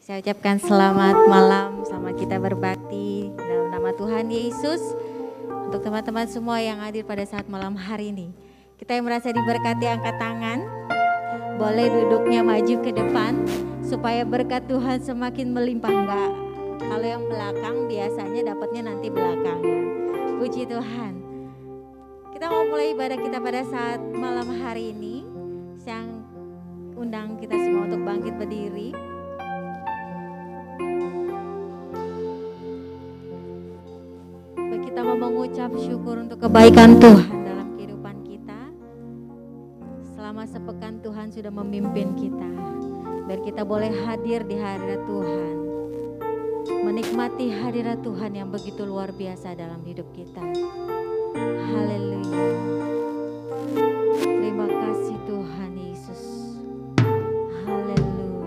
Saya ucapkan selamat malam, selamat kita berbakti dalam nama Tuhan Yesus. Untuk teman-teman semua yang hadir pada saat malam hari ini, kita yang merasa diberkati angkat tangan, boleh duduknya maju ke depan supaya berkat Tuhan semakin melimpah. Enggak, kalau yang belakang biasanya dapatnya nanti belakangnya. Puji Tuhan. Kita mau mulai ibadah kita pada saat malam hari ini. Saya undang kita semua untuk bangkit berdiri. Kita mau mengucap syukur untuk kebaikan Tuhan dalam kehidupan kita. Selama sepekan Tuhan sudah memimpin kita, biar kita boleh hadir di hadirat Tuhan, menikmati hadirat Tuhan yang begitu luar biasa dalam hidup kita. Haleluya. Terima kasih Tuhan Yesus. Haleluya.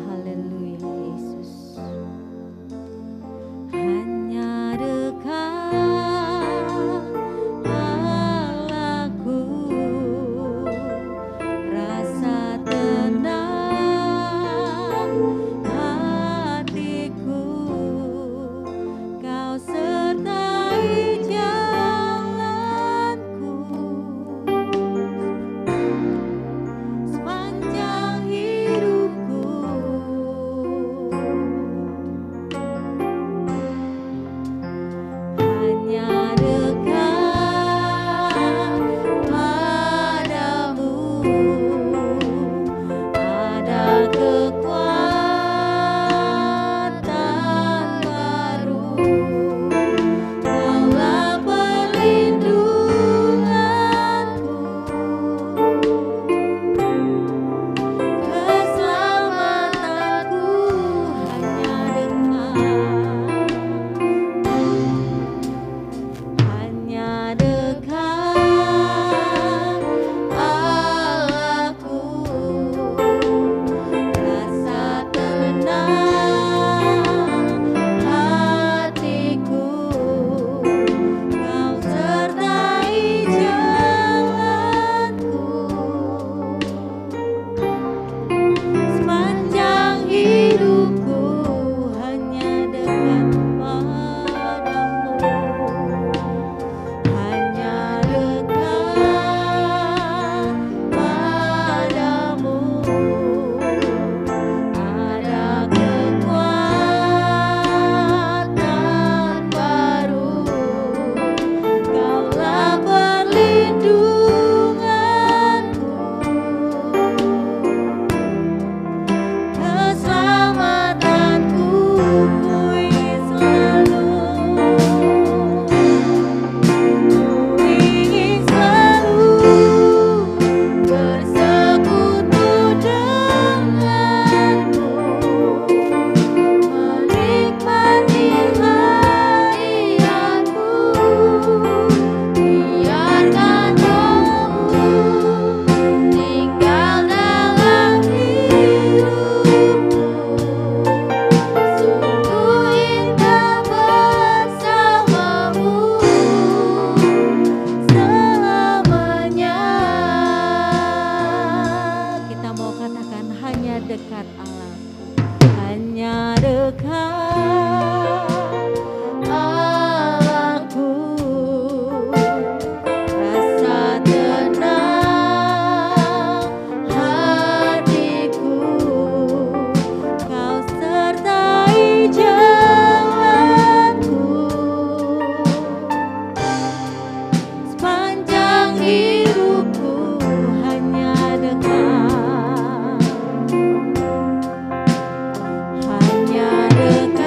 Haleluya Yesus. Hanya dekat Allahku, rasa tenang hatiku, Kau sertai jalanku sepanjang hidupku. Hanya dekat padamu ada kekuatan baru. Kaulah perlindunganku, keselamatanku. Hanya dekat Allahku, rasa tenang hatiku, Kau sertai jalanku sepanjang hidupku. Hanya dekat padamu, hanya dekat padamu ada kekuatan baru. Kaulah perlindunganku, keselamatanku. Ku ingin selalu bersekutu denganmu, menikmati hadiratmu. Biarkan Rohmu tinggal dalam hidupku. Sungguh indah bersamamu selamanya. Kita mau katakan hanya dekat Allah, hanya dekat Allahku, rasa tenang hatiku, Kau sertai jalanku sepanjang hidupku. Hanya dekat, hanya dekat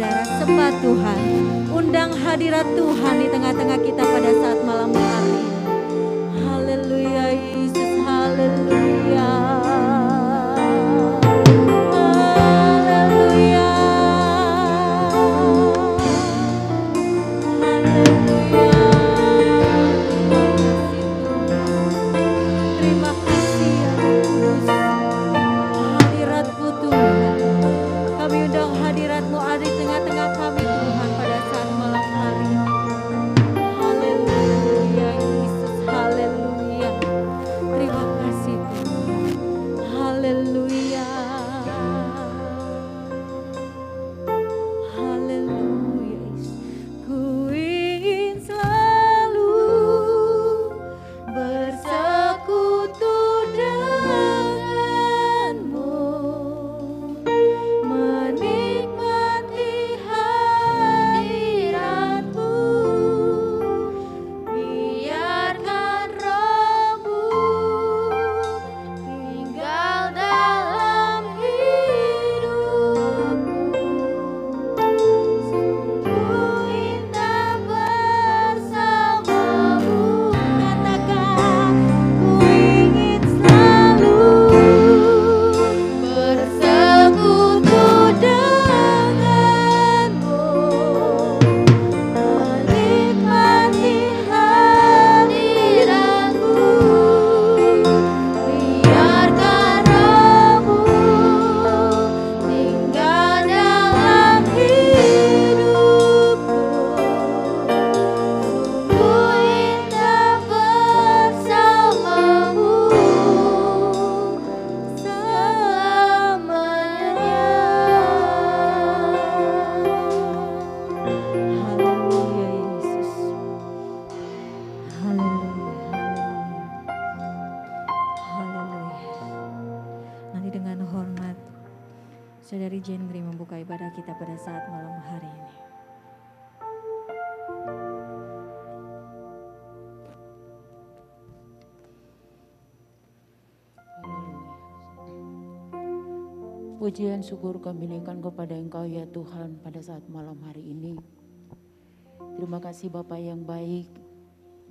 saudara, sembah Tuhan. Undang hadirat Tuhan di tengah-tengah kita pada saat malam hari ini. Haleluya Yesus, haleluya. Haleluya. Haleluya. Terima kasih ya Yesus. Hadirat-Mu Tuhan. Kami undang hadirat-Mu ada di tengah-tengah kami Tuhan pada saat malam hari ini. Haleluya Yesus, haleluya. Terima kasih Tuhan. Haleluya. Haleluya Yesus. Ku ingin selalu bersekutu denganmu, menikmati hadirat-Mu, biarkan Roh-Mu tinggal dalam hidupku. Sungguh indah bersamamu, katakan ku ingin selalu bersekutu denganmu, menikmati hadirat-Mu, biarkan Roh-Mu tinggal dalam hidupku. Sungguh indah bersamamu selamanya. Haleluya Yesus. Haleluya. Haleluya. Nanti dengan hormat Saudari Jendri membuka ibadah kita pada saat malam hari ini. Pujian syukur kami naikkan kepada Engkau ya Tuhan pada saat malam hari ini. Terima kasih Bapa yang baik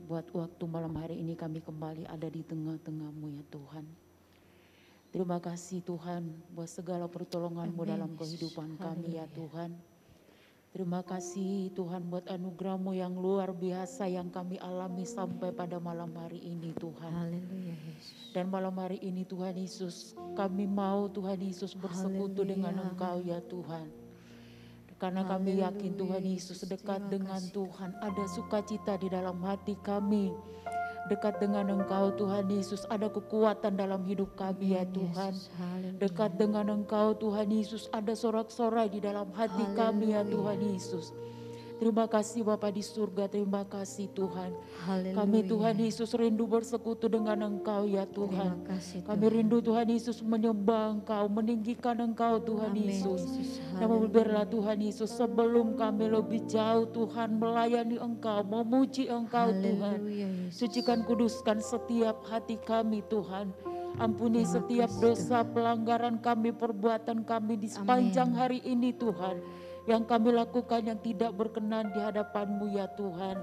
buat waktu malam hari ini kami kembali ada di tengah-tengah-Mu ya Tuhan. Terima kasih Tuhan buat segala pertolongan-Mu Amin, dalam Yesus. kehidupan kami ya Haleluya. Tuhan. Terima kasih Tuhan buat anugerah-Mu yang luar biasa yang kami alami sampai pada malam hari ini Tuhan. Haleluya Yesus. Dan malam hari ini Tuhan Yesus, kami mau Tuhan Yesus bersekutu dengan Haleluya. Engkau ya Tuhan. Karena kami yakin Tuhan Haleluya, Yesus Yesus. dekat Terima dengan kasih, Tuhan. Ada sukacita di dalam hati kami. Dekat dengan Engkau Tuhan Yesus, ada kekuatan dalam hidup kami ya Amin, Tuhan. Yesus. Haleluya. Dekat dengan Engkau Tuhan Yesus, ada sorak-sorai di dalam hati kami ya Haleluya. Tuhan Yesus. Terima kasih Bapa di surga, terima kasih Tuhan. Haleluya. Kami Tuhan Yesus rindu bersekutu dengan Engkau ya Tuhan. Terima kasih Kami Tuhan. rindu Tuhan Yesus menyembah Engkau, meninggikan Engkau Tuhan Amin, Yesus. Yesus. Namun biarlah Haleluya. Tuhan Yesus sebelum kami lebih jauh Tuhan melayani Engkau, memuji Engkau Tuhan. Haleluya Yesus. Sucikan kuduskan setiap hati kami Tuhan. Ampuni Terima setiap kasih, dosa, pelanggaran kami, perbuatan kami di sepanjang Amin. hari ini Tuhan. Yang kami lakukan yang tidak berkenan di hadapan-Mu ya Tuhan.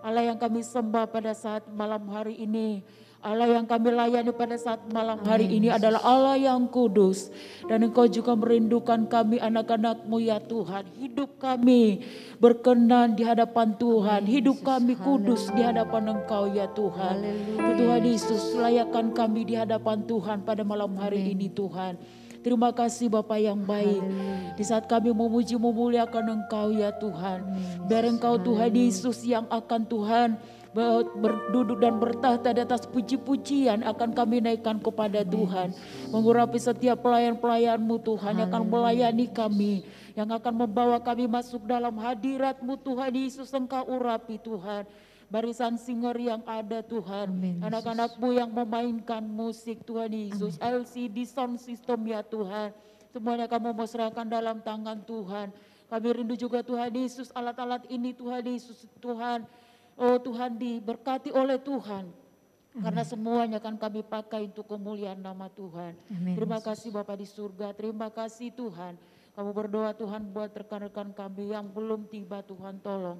Allah yang kami sembah pada saat malam hari ini. Allah yang kami layani pada saat malam hari Amin, ini Yesus. adalah Allah yang kudus. Dan Engkau juga merindukan kami anak-anak-Mu ya Tuhan. Hidup kami berkenan di hadapan Tuhan. Amin, Hidup Yesus. kami kudus di Haleluya. hadapan Engkau ya Tuhan. Haleluya, Tuhan Yesus. Yesus, layakkan kami di hadapan Tuhan pada malam hari Amin. ini Tuhan. Terima kasih Bapa yang baik. Haleluya. Di saat kami memuji memuliakan Engkau ya Tuhan. Amin, Biar Yesus. Engkau Tuhan Haleluya. Yesus yang akan Tuhan berduduk dan bertahta di atas puji-pujian akan kami naikkan kepada Tuhan. Mengurapi setiap pelayan-pelayan-Mu Tuhan yang akan Haleluya, melayani kami. Yang akan membawa kami masuk dalam hadirat-Mu Tuhan Yesus, Engkau urapi Tuhan. Barisan singer yang ada Tuhan. Amin, Yesus. Anak-anak-Mu yang memainkan musik Tuhan Yesus. LCD sound system ya Tuhan. Semuanya kami mau serahkan dalam tangan Tuhan. Kami rindu juga Tuhan Yesus, alat-alat ini Tuhan Yesus, Tuhan. Oh Tuhan, diberkati oleh Tuhan. Karena semuanya akan kami pakai untuk kemuliaan nama Tuhan. Amin, Terima Yesus. kasih Bapa di surga, terima kasih Tuhan. Kami berdoa Tuhan buat rekan-rekan kami yang belum tiba, Tuhan tolong.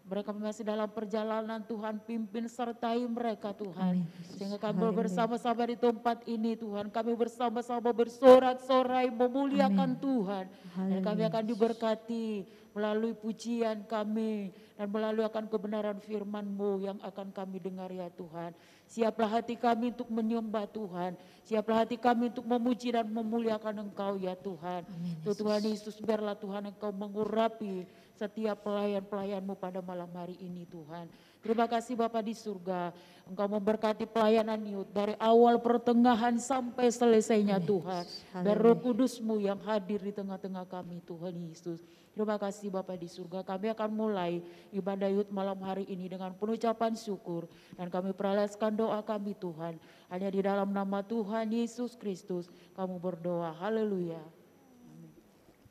Mereka masih dalam perjalanan, Tuhan pimpin sertai mereka Tuhan. Sehingga kami bersama-sama di tempat ini Tuhan. Kami bersama-sama bersorak-sorai memuliakan Tuhan. Dan kami akan diberkati melalui pujian kami. Dan melalui akan kebenaran firman-Mu yang akan kami dengar ya Tuhan. Siaplah hati kami untuk menyembah Tuhan. Siaplah hati kami untuk memuji dan memuliakan Engkau ya Tuhan. Tuhan Yesus, biarlah Tuhan Engkau mengurapi setiap pelayan-pelayan-Mu pada malam hari ini Tuhan. Terima kasih Bapa di surga. Engkau memberkati pelayanan Yud dari awal pertengahan sampai selesainya Tuhan. Dan Roh Kudus-Mu yang hadir di tengah-tengah kami Tuhan Yesus. Terima kasih Bapa di surga. Kami akan mulai ibadah Yud malam hari ini dengan pengucapan syukur. Dan kami perahlaskan doa kami Tuhan. Hanya di dalam nama Tuhan Yesus Kristus kamu berdoa. Haleluya.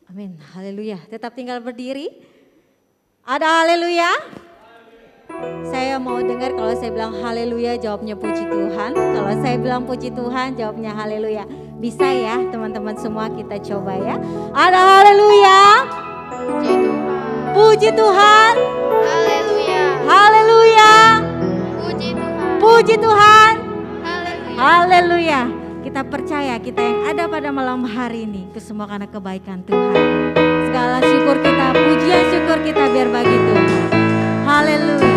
Amin. Haleluya. Tetap tinggal berdiri. Ada haleluya? Saya mau dengar kalau saya bilang haleluya jawabnya puji Tuhan. Kalau saya bilang puji Tuhan jawabnya haleluya. Bisa ya teman-teman semua, kita coba ya. Ada haleluya. Puji Tuhan. Puji Tuhan. Haleluya. Haleluya. Puji Tuhan. Puji Tuhan. Haleluya. Haleluya. Kita percaya kita yang ada pada malam hari ini itu semua karena kebaikan Tuhan. Segala syukur kita, pujian syukur kita biar bagi Tuhan. Haleluya.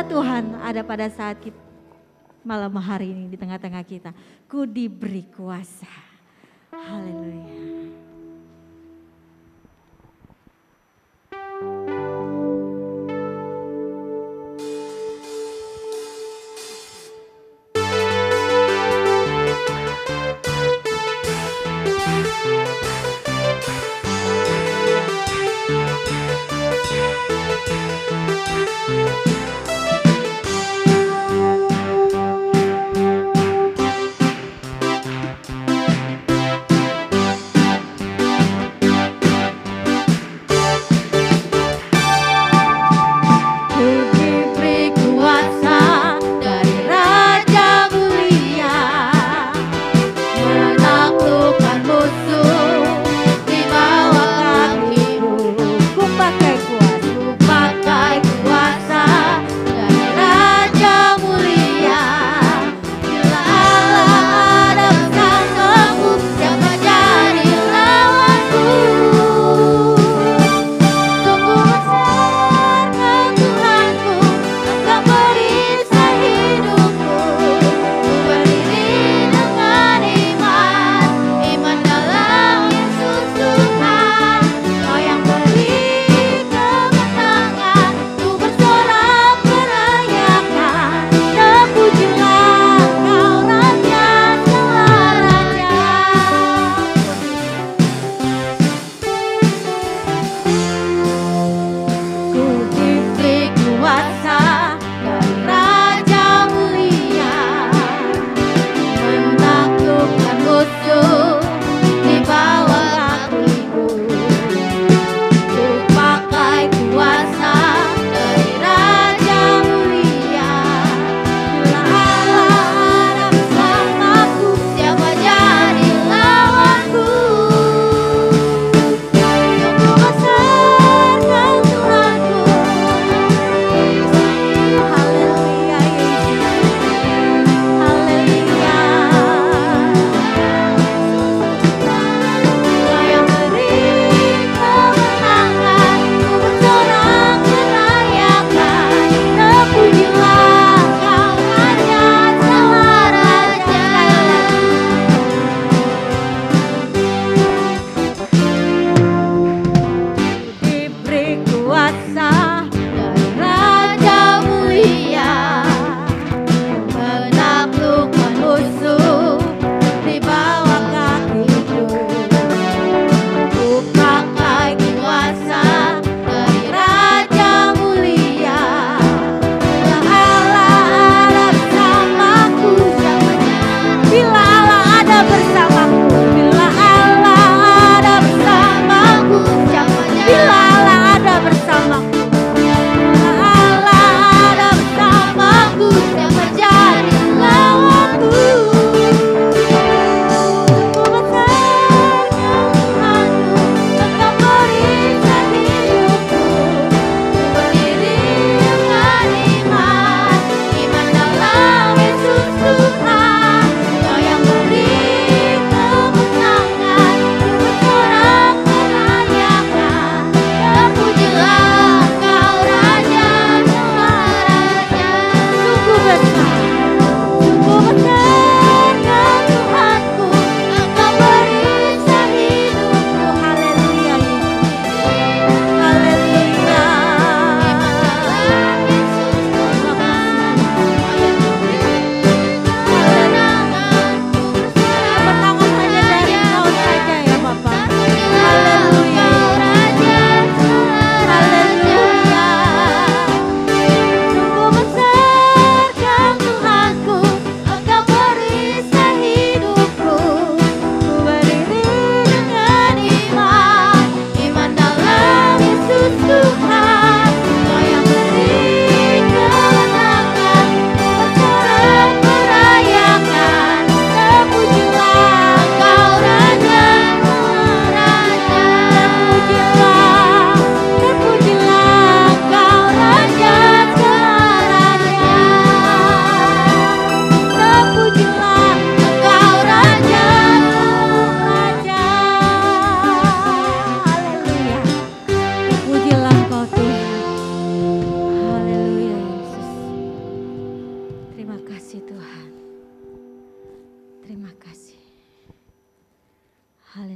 Tuhan ada pada saat kita malam hari ini di tengah-tengah kita. Ku diberi kuasa. Haleluya. Menaklukkan musuh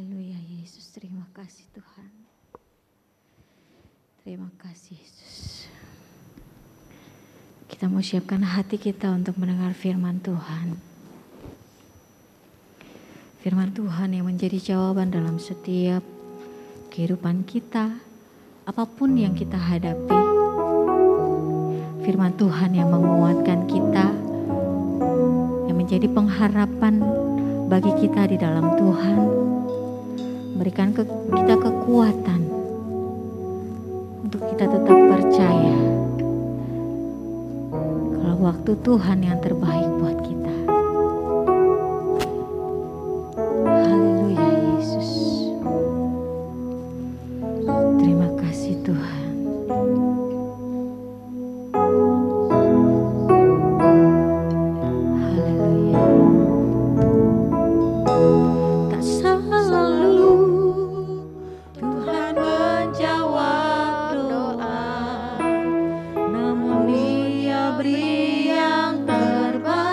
Haleluya Yesus, terima kasih Tuhan. Terima kasih Yesus. Kita mau siapkan hati kita untuk mendengar firman Tuhan. Firman Tuhan yang menjadi jawaban dalam setiap kehidupan kita, apapun yang kita hadapi. Firman Tuhan yang menguatkan kita, yang menjadi pengharapan bagi kita di dalam Tuhan, memberikan kita kekuatan untuk kita tetap percaya kalau waktu Tuhan yang terbaik buat kita. Haleluya Yesus. Terima kasih Tuhan. Haleluya. Tak selalu Tuhan menjawab doa, namun Dia beri yang terbaik.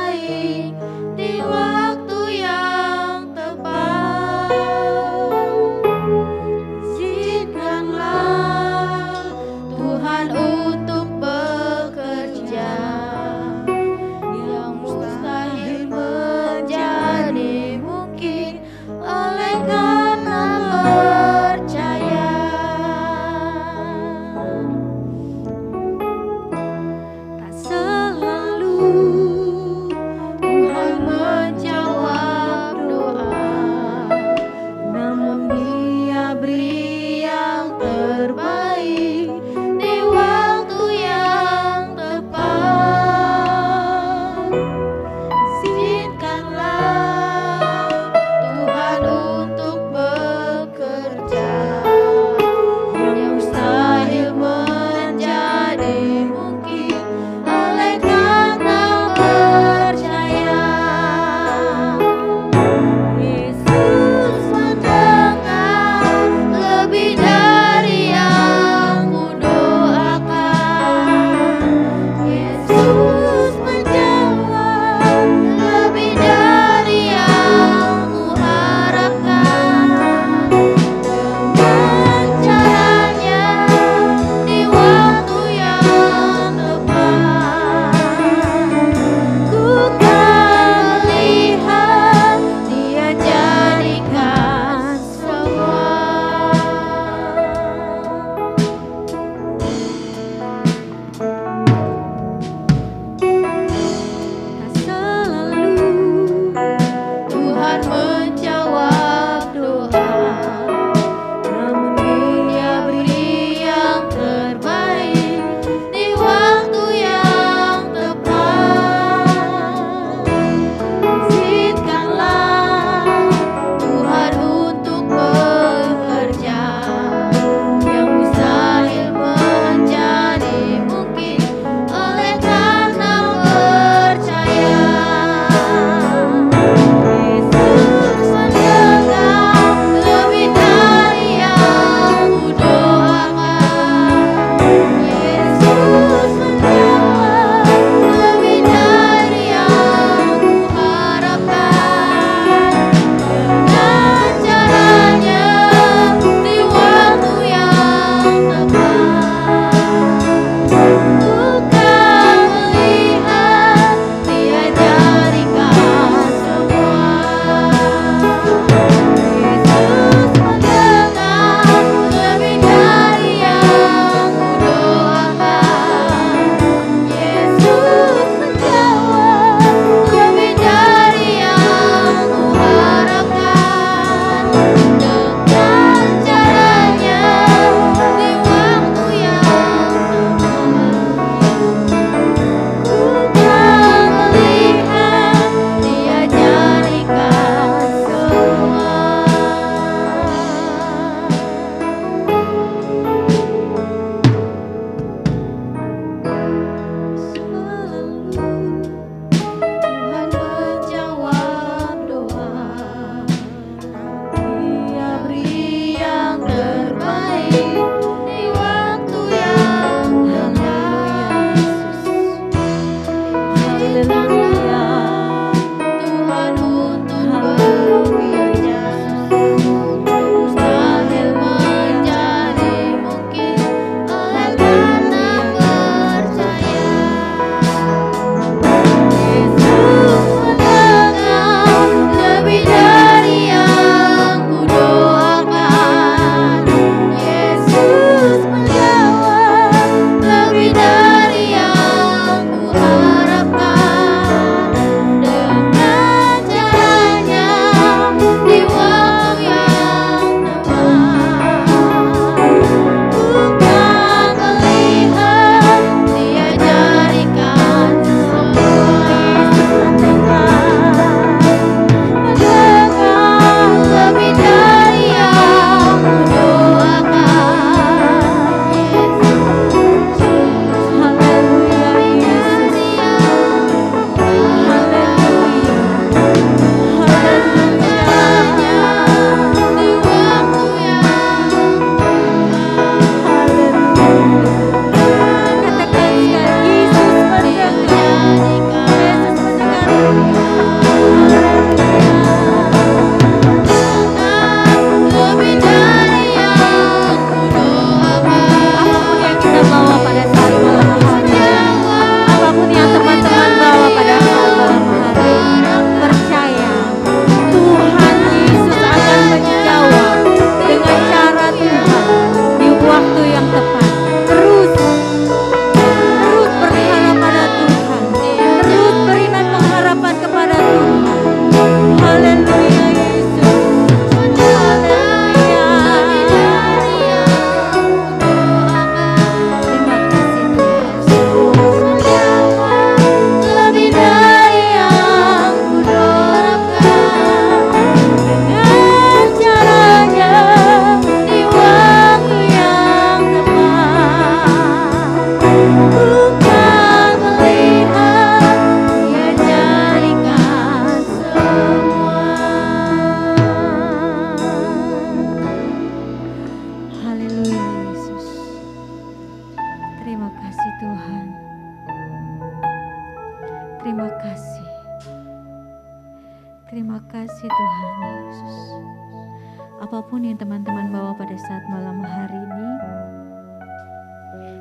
teman-teman bawa pada saat malam hari ini,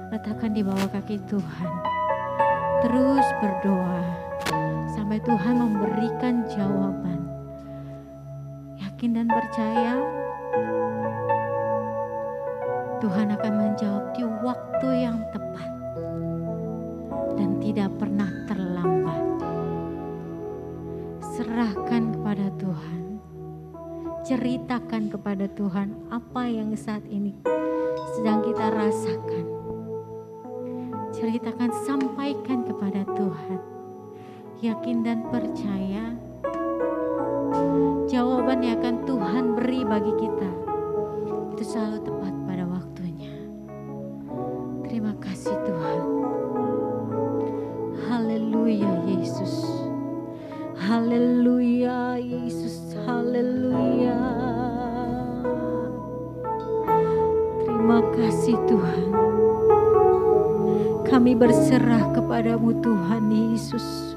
letakkan di bawah kaki Tuhan. Terus berdoa sampai Tuhan memberikan jawaban. Yakin dan percaya Tuhan akan menjawab di waktu yang tepat dan tidak pernah terlambat. Serahkan kepada Tuhan. Ceritakan kepada Tuhan apa yang saat ini sedang kita rasakan. Ceritakan, sampaikan kepada Tuhan. Yakin dan percaya jawaban yang akan Tuhan beri bagi kita itu selalu tepat pada waktunya. Terima kasih Tuhan. Haleluya Yesus. Haleluya Yesus. Haleluya. Terima kasih Tuhan. Kami berserah kepadamu Tuhan Yesus.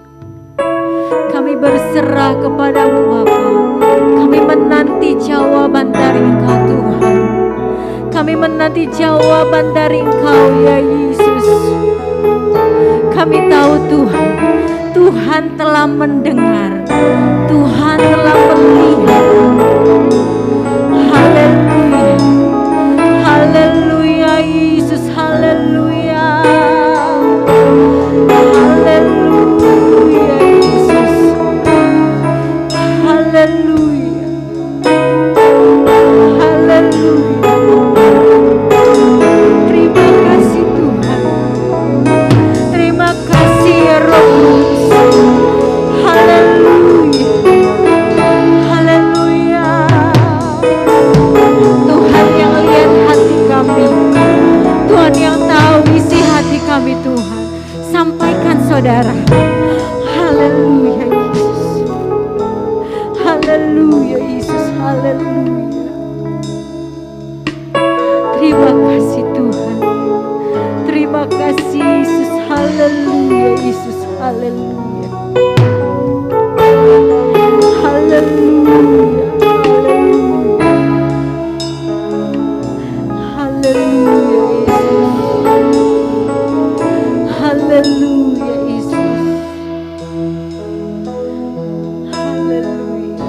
Kami berserah kepadamu Bapa. Kami menanti jawaban dari Engkau Tuhan. Kami menanti jawaban dari Engkau ya Yesus. Kami tahu Tuhan, Tuhan telah mendengar, Tuhan telah melihat. Haleluya. Haleluya Yesus. Haleluya. Haleluya Yesus. Haleluya. Haleluya. Terima kasih Tuhan. Terima kasih ya Roh Kudus. Haleluya. Haleluya. Tuhan yang lihat hati kami. Tuhan yang tahu isi hati kami Tuhan. Sampaikan saudara. Haleluya Yesus. Haleluya Yesus. Haleluya. Terima kasih Tuhan. Terima kasih Yesus. Haleluya Yesus. Haleluya. Haleluya. Haleluya Yesus. Haleluya Yesus. Haleluya.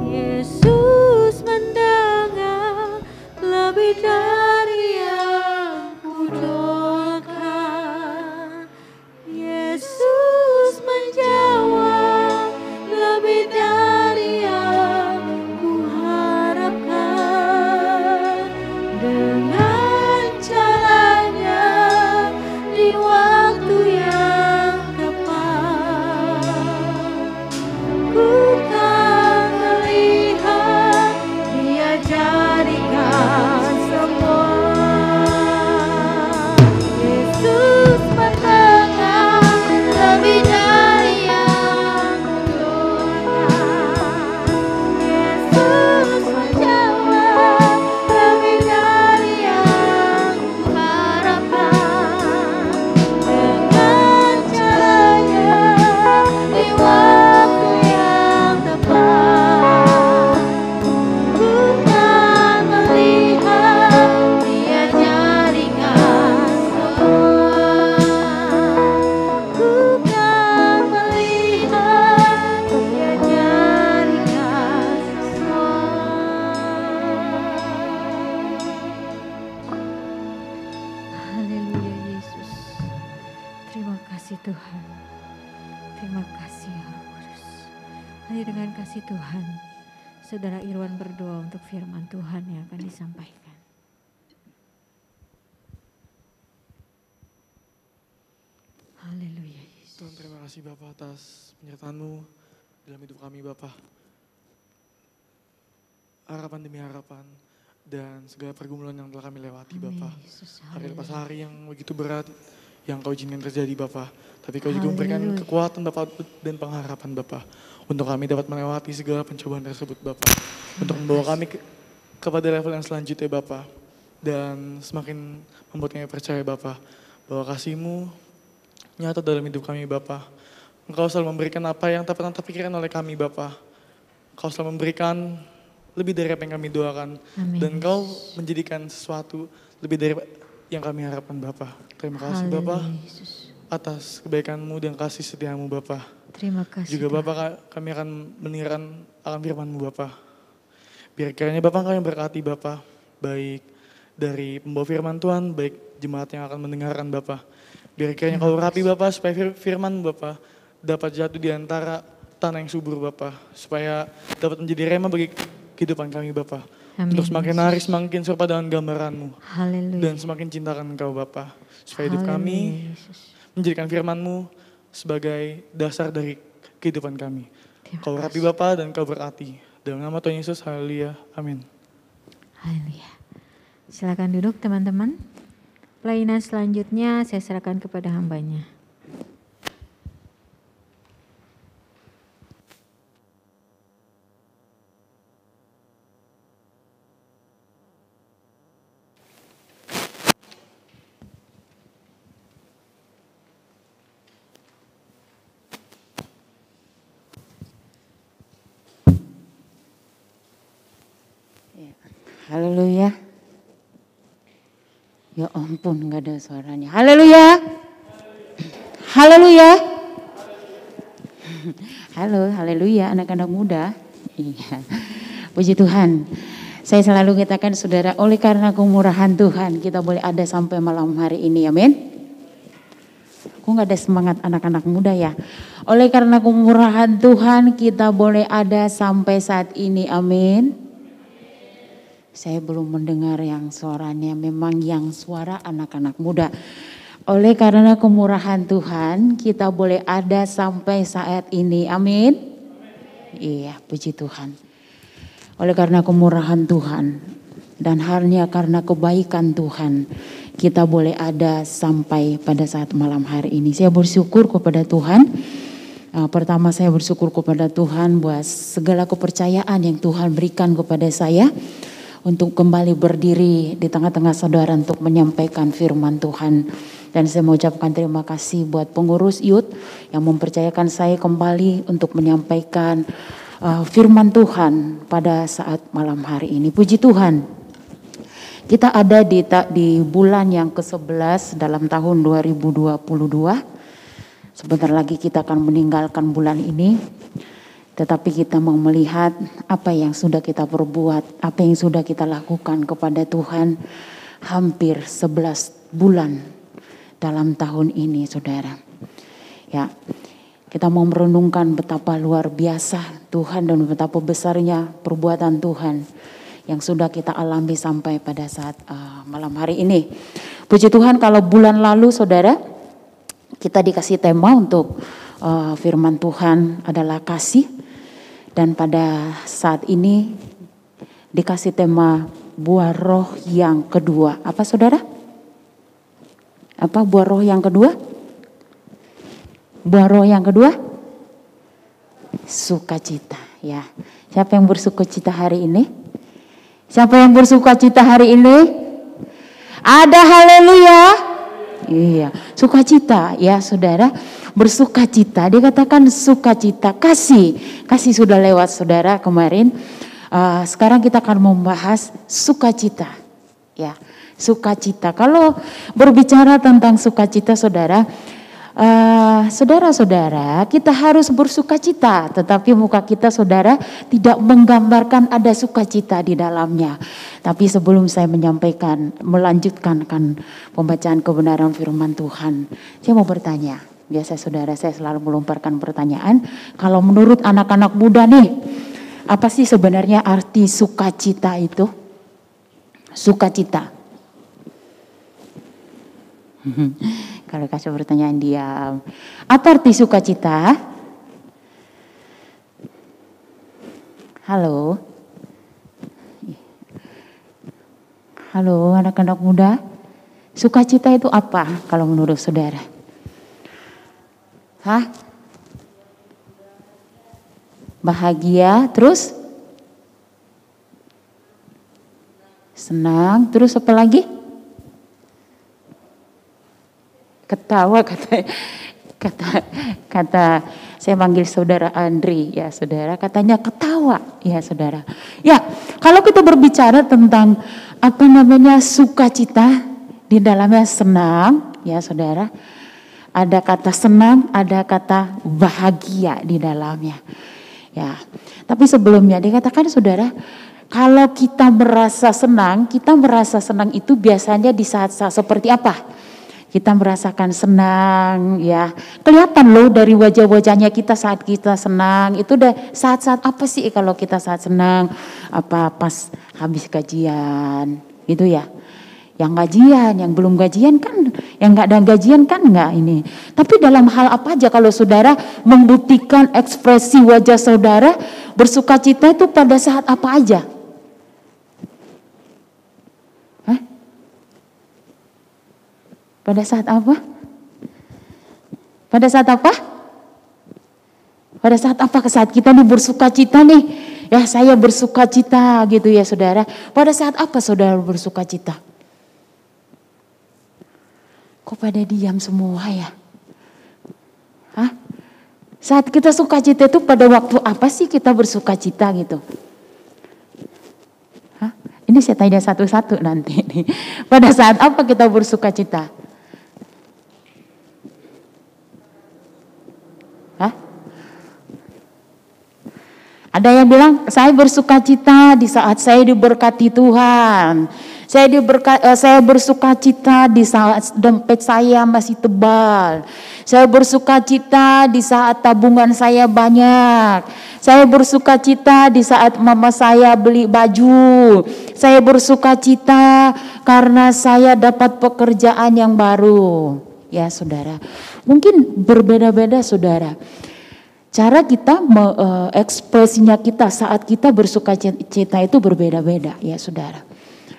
Yesus mendengar lebih dari yang kudoakan. Yesus menjawab lebih dari yang kuharapkan. Dengan caranya di waktu yang tepat, ku kan melihat Dia jadikan semua. Yesus mendengar lebih dari yang kudoakan. Yesus menjawab lebih dari yang kuharapkan. Dengan caranya di waktu yang tepat, ku kan melihat Dia jadikan semua. Ku kan melihat Dia jadikan semua. Haleluya Yesus. Terima kasih Tuhan. Terima kasih ya Roh Kudus. Hanya dengan kasih Tuhan, Saudara Irwan berdoa untuk firman Tuhan yang akan disampaikan. Haleluya Yesus. Tuhan, terima kasih Bapak atas penyertaan-Mu dalam hidup kami Bapak. Harapan demi harapan dan segala pergumulan yang telah kami lewati Bapak. Amin, Yesus. Hari lepas Haleluya. hari yang begitu berat yang Kau izinkan terjadi Bapak. Tapi Kau juga memberikan Haleluya. kekuatan Bapak dan pengharapan Bapak. Untuk kami dapat melewati segala pencobaan tersebut Bapak. Untuk membawa kami kepada level yang selanjutnya Bapak. Dan semakin membuat kami percaya Bapak. Bahwa kasih-Mu nyata dalam hidup kami Bapak. Engkau selalu memberikan apa yang tak pernah terpikirkan oleh kami Bapak. Engkau selalu memberikan lebih dari apa yang kami doakan. Amin. Dan Engkau menjadikan sesuatu lebih dari yang kami harapkan Bapa. Terima kasih Bapa Haleluya, Yesus. atas kebaikan-Mu dan kasih setia-Mu Bapa. Terima kasih. Juga Bapa kami akan mendengarkan akan firman-Mu Bapa. Biar kiranya Bapa Engkau yang berkati Bapa, baik dari pembawa firman Tuhan, baik jemaat yang akan mendengarkan Bapa. Biar kiranya Kau rapi Bapa, supaya firman Bapa dapat jatuh di antara tanah yang subur Bapa, supaya dapat menjadi rema bagi kehidupan kami Bapa. Amin, Untuk semakin hari semakin serupa dengan gambaran-Mu. Haleluya. Dan semakin cintakan Engkau Bapa. Supaya hidup Haleluya, kami Yesus. menjadikan firman-Mu sebagai dasar dari kehidupan kami. Terima Kau rapi Bapa dan Kau berkati. Dalam nama Tuhan Yesus, haleluya, amin. Haleluya. Silakan duduk teman-teman. Pelayanan selanjutnya saya serahkan kepada hambanya. Haleluya. Ya ampun, nggak ada suaranya. Haleluya. Haleluya. Halo, haleluya anak-anak muda. Iya. Puji Tuhan. Saya selalu katakan saudara, oleh karena kemurahan Tuhan kita boleh ada sampai malam hari ini, amin. Kok nggak ada semangat anak-anak muda ya? Oleh karena kemurahan Tuhan kita boleh ada sampai saat ini, amin. Saya belum mendengar yang suaranya, memang yang suara anak-anak muda. Oleh karena kemurahan Tuhan kita boleh ada sampai saat ini, amin. Iya, puji Tuhan. Oleh karena kemurahan Tuhan dan hanya karena kebaikan Tuhan kita boleh ada sampai pada saat malam hari ini. Saya bersyukur kepada Tuhan. Pertama saya bersyukur kepada Tuhan buat segala kepercayaan yang Tuhan berikan kepada saya untuk kembali berdiri di tengah-tengah saudara untuk menyampaikan firman Tuhan. Dan saya mengucapkan terima kasih buat pengurus youth yang mempercayakan saya kembali untuk menyampaikan firman Tuhan pada saat malam hari ini. Puji Tuhan. Kita ada di bulan yang ke-11 dalam tahun 2022. Sebentar lagi kita akan meninggalkan bulan ini. Tetapi kita mau melihat apa yang sudah kita perbuat, apa yang sudah kita lakukan kepada Tuhan hampir 11 bulan dalam tahun ini, saudara. Ya, kita mau merenungkan betapa luar biasa Tuhan dan betapa besarnya perbuatan Tuhan yang sudah kita alami sampai pada saat malam hari ini. Puji Tuhan, kalau bulan lalu, saudara, kita dikasih tema untuk firman Tuhan adalah kasih. Dan pada saat ini dikasih tema buah roh yang kedua. Apa saudara? Apa buah roh yang kedua? Buah roh yang kedua? Sukacita, ya. Siapa yang bersukacita hari ini? Siapa yang bersukacita hari ini? Ada, haleluya. Iya, sukacita ya saudara. Bersukacita, dikatakan sukacita, kasih sudah lewat saudara kemarin. Sekarang kita akan membahas sukacita, ya sukacita. Kalau berbicara tentang sukacita, saudara, saudara-saudara, kita harus bersukacita, tetapi muka kita, saudara, tidak menggambarkan ada sukacita di dalamnya. Tapi sebelum saya melanjutkan pembacaan kebenaran firman Tuhan, saya mau bertanya. Biasa saudara, saya selalu melontarkan pertanyaan. Kalau menurut anak-anak muda nih, apa sih sebenarnya arti sukacita itu? Sukacita. Kalau kasih pertanyaan diam. Apa arti sukacita? Halo? Halo anak-anak muda. Sukacita itu apa kalau menurut saudara? Hah? Bahagia, terus? Senang, terus apa lagi? Ketawa kata saya manggil saudara Andri ya saudara, katanya ketawa ketawa, ya saudara. Ya, kalau kita berbicara tentang sukacita, di dalamnya senang, ya saudara. Ada kata senang, ada kata bahagia di dalamnya. Ya, tapi sebelumnya dikatakan saudara, kalau kita merasa senang itu biasanya di saat-saat seperti apa? Kita merasakan senang, ya. Kelihatan loh dari wajah-wajahnya kita saat kita senang. Itu udah saat-saat apa sih kalau kita saat senang? Apa pas habis gajian, gitu ya. Yang gajian, yang belum gajian kan, yang nggak ada gajian kan nggak ini. Tapi dalam hal apa aja kalau saudara membuktikan ekspresi wajah saudara bersukacita itu pada saat apa aja? Hah? Pada saat apa? Pada saat apa? Pada saat apa? Saat kita nih bersukacita nih. Ya saya bersukacita gitu ya saudara. Pada saat apa saudara bersukacita? Kok pada diam semua ya? Hah? Saat kita sukacita itu pada waktu apa sih kita bersukacita gitu? Hah? Ini saya tanya satu-satu nanti nih. Pada saat apa kita bersukacita? Hah? Ada yang bilang saya bersukacita di saat saya diberkati Tuhan. Saya bersukacita di saat dompet saya masih tebal. Saya bersukacita di saat tabungan saya banyak. Saya bersukacita di saat mama saya beli baju. Saya bersukacita karena saya dapat pekerjaan yang baru. Ya saudara, mungkin berbeda-beda saudara. Cara kita ekspresinya kita saat kita bersukacita itu berbeda-beda ya saudara.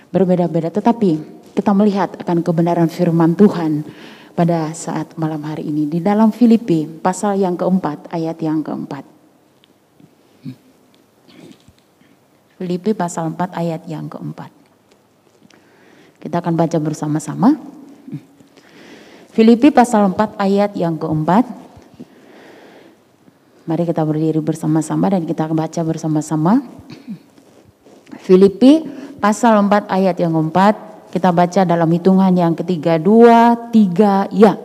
Berbeda-beda, tetapi kita melihat akan kebenaran firman Tuhan pada saat malam hari ini di dalam Filipi pasal yang keempat ayat yang keempat. Filipi pasal 4 ayat yang keempat. Kita akan baca bersama-sama. Filipi pasal 4 ayat yang keempat. Mari kita berdiri bersama-sama dan kita akan baca bersama-sama. Filipi pasal 4 ayat yang keempat, kita baca dalam hitungan yang ketiga, 2, 3, ya.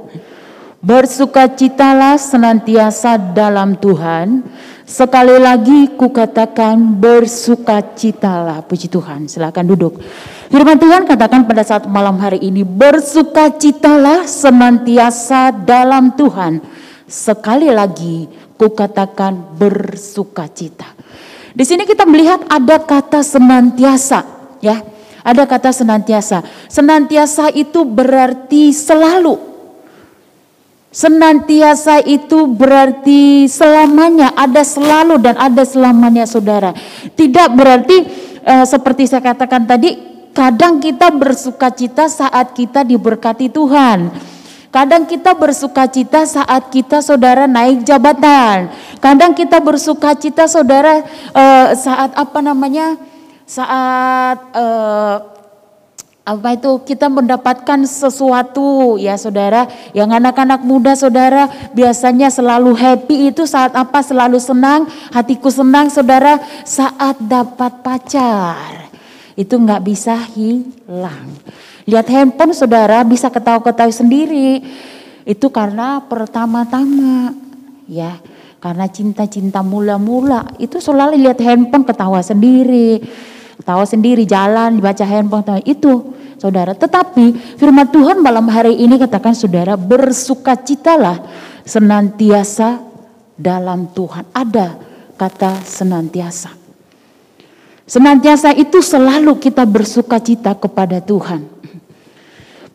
Bersukacitalah senantiasa dalam Tuhan. Sekali lagi kukatakan bersukacitalah. Puji Tuhan, silakan duduk. Firman Tuhan katakan pada saat malam hari ini, bersukacitalah senantiasa dalam Tuhan. Sekali lagi kukatakan bersukacita. Di sini kita melihat ada kata senantiasa. Ya, ada kata senantiasa. Senantiasa itu berarti selalu. Senantiasa itu berarti selamanya. Ada selalu dan ada selamanya saudara. Tidak berarti seperti saya katakan tadi, kadang kita bersukacita saat kita diberkati Tuhan. Kadang kita bersukacita saat kita saudara naik jabatan. Kadang kita bersukacita saudara saat kita mendapatkan sesuatu ya saudara. Yang anak-anak muda saudara biasanya selalu happy itu saat apa? Selalu senang, hatiku senang saudara saat dapat pacar. Itu nggak bisa hilang. Lihat handphone saudara bisa ketawa-ketawa sendiri. Itu karena pertama-tama ya. Karena cinta-cinta mula-mula itu selalu lihat handphone ketawa sendiri. Ketawa sendiri jalan dibaca handphone itu saudara. Tetapi firman Tuhan malam hari ini katakan saudara bersukacitalah senantiasa dalam Tuhan. Ada kata senantiasa. Senantiasa itu selalu kita bersukacita kepada Tuhan.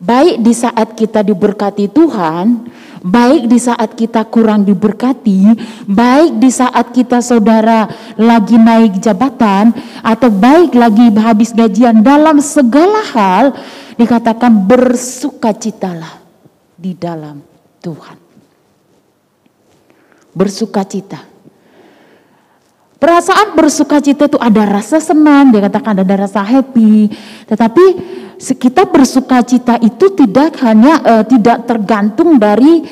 Baik di saat kita diberkati Tuhan, baik di saat kita kurang diberkati, baik di saat kita saudara lagi naik jabatan, atau baik lagi habis gajian, dalam segala hal dikatakan bersukacitalah di dalam Tuhan. Bersukacita. Perasaan bersukacita itu ada rasa senang, dikatakan ada rasa happy. Tetapi kita bersukacita itu tidak hanya tidak tergantung dari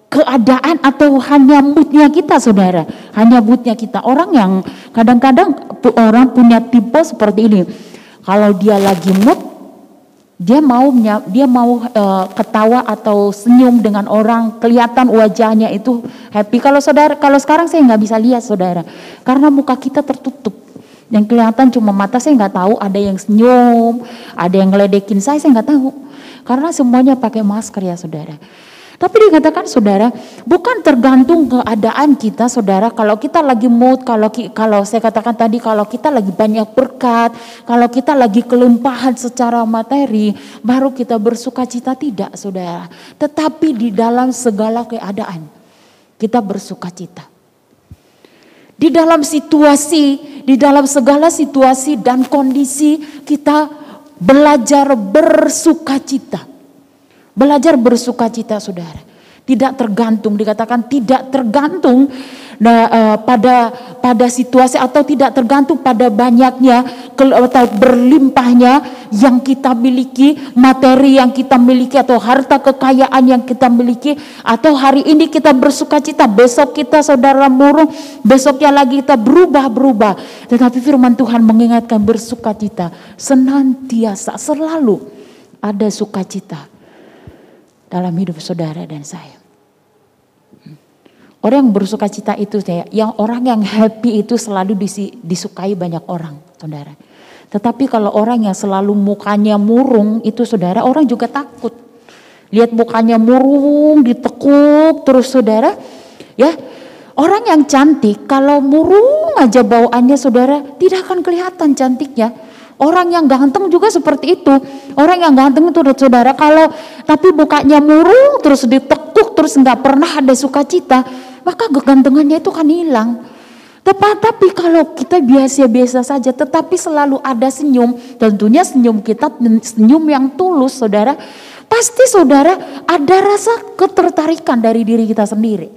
keadaan atau hanya moodnya kita, saudara. Hanya moodnya kita. Orang yang kadang-kadang orang punya tipe seperti ini. Kalau dia lagi mood, dia mau ketawa atau senyum dengan orang, kelihatan wajahnya itu happy. Kalau sekarang saya nggak bisa lihat, saudara, karena muka kita tertutup. Yang kelihatan cuma mata, saya nggak tahu ada yang senyum, ada yang ngeledekin saya nggak tahu. Karena semuanya pakai masker ya, saudara. Tapi dikatakan, saudara, bukan tergantung keadaan kita, saudara. Kalau kita lagi mood, kalau saya katakan tadi, kalau kita lagi banyak berkat, kalau kita lagi kelimpahan secara materi, baru kita bersuka cita, tidak, saudara. Tetapi di dalam segala keadaan, kita bersuka cita. Di dalam segala situasi dan kondisi, kita belajar bersuka cita. Belajar bersuka cita, saudara. Tidak tergantung, dikatakan tidak tergantung pada situasi atau tidak tergantung pada banyaknya atau berlimpahnya yang kita miliki, materi yang kita miliki atau harta kekayaan yang kita miliki. Atau hari ini kita bersuka cita, besok kita, saudara, murung, besoknya lagi kita berubah. Tetapi firman Tuhan mengingatkan bersuka cita senantiasa, selalu ada sukacita dalam hidup saudara dan saya. Orang yang bersuka cita itu, orang yang happy itu selalu disukai banyak orang, saudara. Tetapi kalau orang yang selalu mukanya murung itu, saudara, orang juga takut. Lihat mukanya murung, ditekuk terus, saudara. Ya, orang yang cantik kalau murung aja bawaannya, saudara, tidak akan kelihatan cantiknya. Orang yang ganteng juga seperti itu. Orang yang ganteng itu, saudara, kalau tapi mukanya murung terus ditekuk terus nggak pernah ada sukacita, maka kegantengannya itu kan hilang. Tapi kalau kita biasa-biasa saja, tetapi selalu ada senyum, tentunya senyum kita senyum yang tulus, saudara. Pasti, saudara, ada rasa ketertarikan dari diri kita sendiri.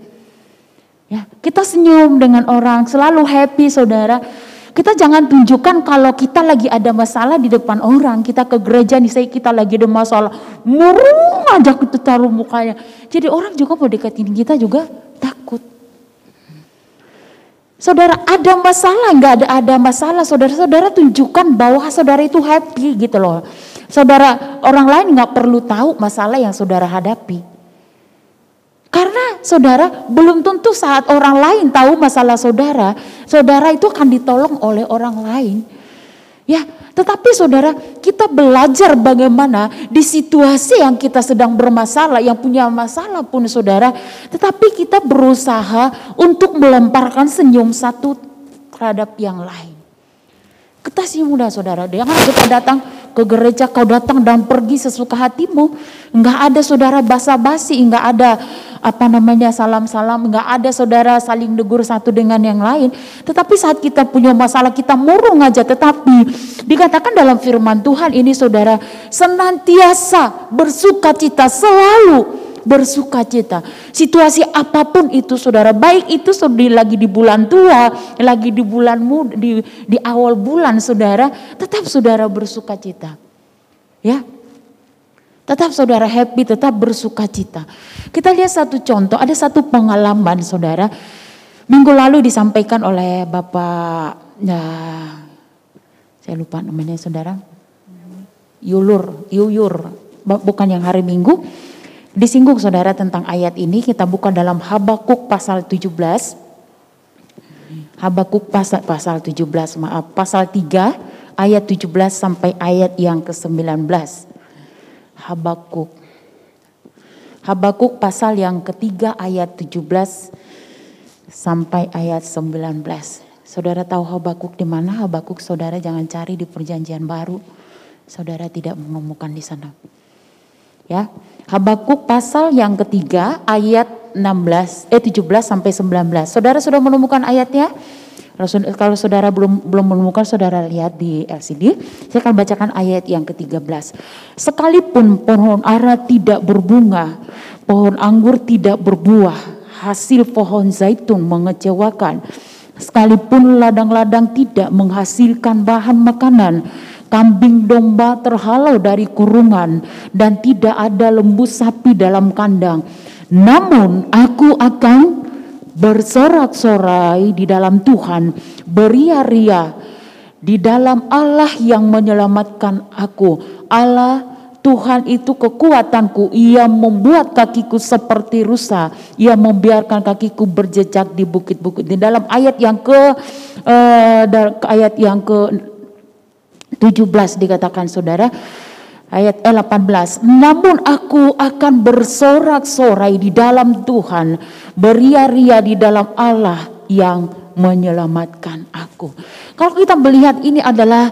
Ya, kita senyum dengan orang, selalu happy, saudara. Kita jangan tunjukkan kalau kita lagi ada masalah di depan orang. Kita ke gereja nih, kita lagi ada masalah, murung aja kita taruh mukanya. Jadi orang juga mau deketin kita juga takut. Saudara, ada masalah, nggak ada masalah, saudara tunjukkan bahwa saudara itu happy gitu loh. Saudara, orang lain nggak perlu tahu masalah yang saudara hadapi. Karena saudara, belum tentu saat orang lain tahu masalah saudara, saudara itu akan ditolong oleh orang lain. Ya, tetapi saudara, kita belajar bagaimana di situasi yang kita sedang bermasalah, yang punya masalah pun, saudara, tetapi kita berusaha untuk melemparkan senyum satu terhadap yang lain. Kita senyum, saudara. Jangan kita datang ke gereja, kau datang dan pergi sesuka hatimu. Enggak ada, saudara, basa-basi, enggak ada salam-salam, enggak ada, saudara, saling negur satu dengan yang lain. Tetapi saat kita punya masalah, kita murung aja. Tetapi dikatakan dalam firman Tuhan ini, saudara, senantiasa bersuka cita, selalu bersuka cita. Situasi apapun itu, saudara, baik itu lagi di bulan tua, lagi di bulan di awal bulan, saudara, tetap saudara bersuka cita. Ya. Tetap saudara happy, tetap bersuka cita. Kita lihat satu contoh, ada satu pengalaman, saudara. Minggu lalu disampaikan oleh Bapak, saya lupa namanya, saudara. Yuyur, bukan yang hari Minggu. Disinggung, saudara, tentang ayat ini. Kita buka dalam Habakuk pasal 17. Habakuk pasal 17, pasal 3 ayat 17 sampai ayat yang ke-19. Habakuk pasal yang ketiga ayat 17 sampai ayat 19. Saudara tahu Habakuk di mana? Habakuk, saudara, jangan cari di Perjanjian Baru. Saudara tidak menemukan di sana. Ya, Habakuk pasal yang ketiga ayat 17 sampai 19. Saudara sudah menemukan ayatnya? Kalau saudara belum menemukan, saudara lihat di LCD. Saya akan bacakan ayat yang ke-13. Sekalipun pohon ara tidak berbunga, pohon anggur tidak berbuah, hasil pohon zaitun mengecewakan, sekalipun ladang-ladang tidak menghasilkan bahan makanan, kambing domba terhalau dari kurungan, dan tidak ada lembu sapi dalam kandang. Namun aku akan bersorak-sorai di dalam Tuhan, beria-ria di dalam Allah yang menyelamatkan aku. Allah Tuhan itu kekuatanku, Ia membuat kakiku seperti rusa, Ia membiarkan kakiku berjejak di bukit-bukit. Di dalam ayat yang ke 17 dikatakan saudara, ayat 18, namun aku akan bersorak-sorai di dalam Tuhan, beria-ria di dalam Allah yang menyelamatkan aku. Kalau kita melihat ini adalah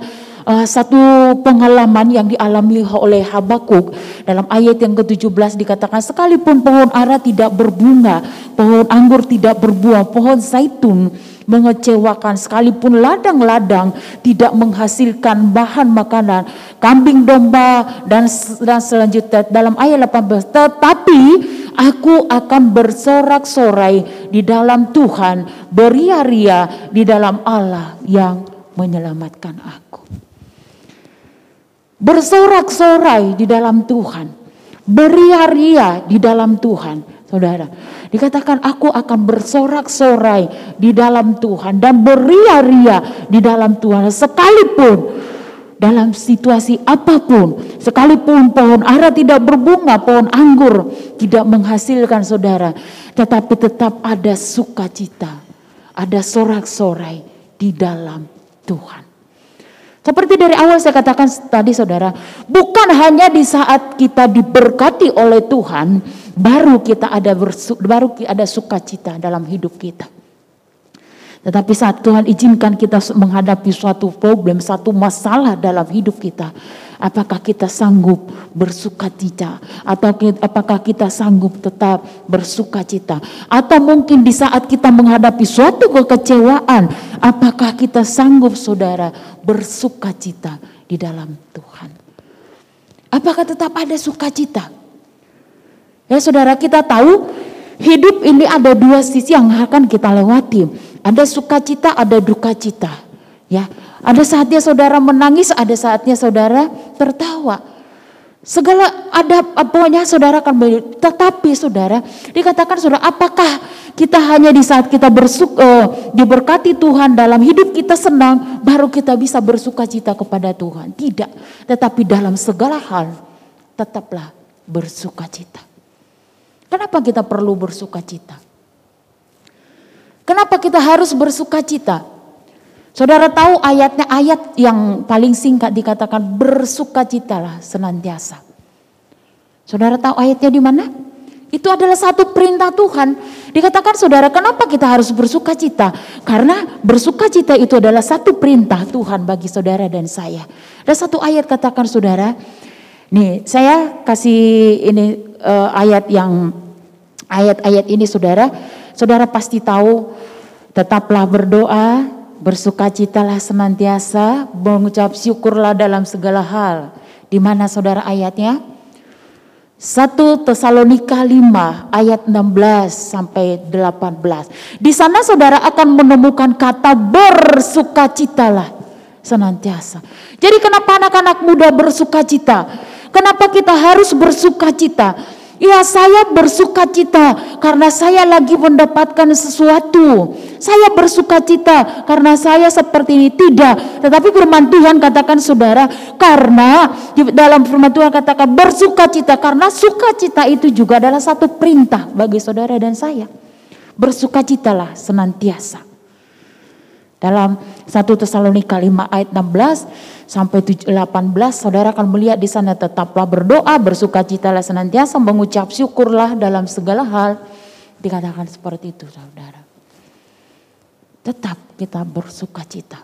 satu pengalaman yang dialami oleh Habakuk. Dalam ayat yang ke-17 dikatakan, sekalipun pohon ara tidak berbunga, pohon anggur tidak berbuah, pohon zaitun mengecewakan, sekalipun ladang-ladang tidak menghasilkan bahan makanan, kambing domba dan selanjutnya dalam ayat 18, tetapi aku akan bersorak-sorai di dalam Tuhan, beria-ria di dalam Allah yang menyelamatkan aku. Bersorak-sorai di dalam Tuhan, beria-ria di dalam Tuhan. Saudara, dikatakan aku akan bersorak-sorai di dalam Tuhan dan beria-ria di dalam Tuhan, sekalipun dalam situasi apapun, sekalipun pohon ara tidak berbunga, pohon anggur tidak menghasilkan saudara, tetapi tetap ada sukacita, ada sorak-sorai di dalam Tuhan. Seperti dari awal saya katakan tadi saudara, bukan hanya di saat kita diberkati oleh Tuhan baru ada sukacita dalam hidup kita. Tetapi saat Tuhan izinkan kita menghadapi suatu problem, satu masalah dalam hidup kita, apakah kita sanggup bersukacita atau apakah kita sanggup tetap bersukacita? Atau mungkin di saat kita menghadapi suatu kekecewaan, apakah kita sanggup saudara bersukacita di dalam Tuhan? Apakah tetap ada sukacita? Ya saudara, kita tahu hidup ini ada dua sisi yang akan kita lewati. Ada sukacita, ada duka cita. Ya, ada saatnya saudara menangis, ada saatnya saudara tertawa. Segala ada pokoknya saudara akan tetapi saudara dikatakan saudara, apakah kita hanya di saat kita diberkati Tuhan dalam hidup kita senang baru kita bisa bersukacita kepada Tuhan? Tidak, tetapi dalam segala hal tetaplah bersukacita. Kenapa kita perlu bersukacita? Kenapa kita harus bersukacita? Saudara tahu ayatnya, ayat yang paling singkat dikatakan bersukacitalah senantiasa. Saudara tahu ayatnya di mana? Itu adalah satu perintah Tuhan. Dikatakan saudara, kenapa kita harus bersukacita? Karena bersukacita itu adalah satu perintah Tuhan bagi saudara dan saya. Ada satu ayat katakan saudara, nih saya kasih ini ayat-ayat ini saudara. Saudara pasti tahu, tetaplah berdoa, bersukacitalah senantiasa, mengucap syukurlah dalam segala hal. Di mana saudara ayatnya? 1 Tesalonika 5 ayat 16 sampai 18. Di sana saudara akan menemukan kata bersukacitalah senantiasa. Jadi kenapa anak-anak muda bersukacita? Kenapa kita harus bersukacita? Ya, saya bersukacita karena saya lagi mendapatkan sesuatu. Saya bersukacita karena saya seperti ini. Tidak, tetapi firman Tuhan katakan saudara, karena di dalam firman Tuhan katakan bersukacita, karena sukacita itu juga adalah satu perintah bagi saudara dan saya. Bersukacitalah senantiasa. Dalam 1 Tesalonika 5 ayat 16 sampai 18 saudara akan melihat di sana, tetaplah berdoa, bersukacitalah senantiasa, mengucap syukurlah dalam segala hal. Dikatakan seperti itu saudara. Tetap kita bersukacita.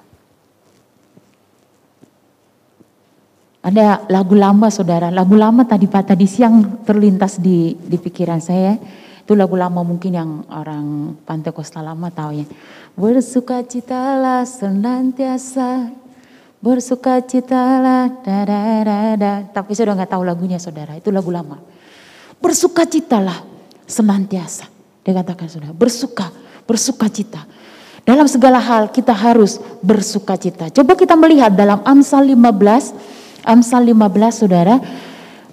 Ada lagu lama saudara, lagu lama tadi siang terlintas di pikiran saya. Itu lagu lama mungkin yang orang Pantai Kosta lama tahu ya. Bersukacitalah senantiasa, bersukacitalah da. Tapi saya udah gak tahu lagunya saudara, itu lagu lama. Bersukacitalah senantiasa. Dia katakan saudara, bersukacita. Dalam segala hal kita harus bersukacita. Coba kita melihat dalam Amsal 15 saudara,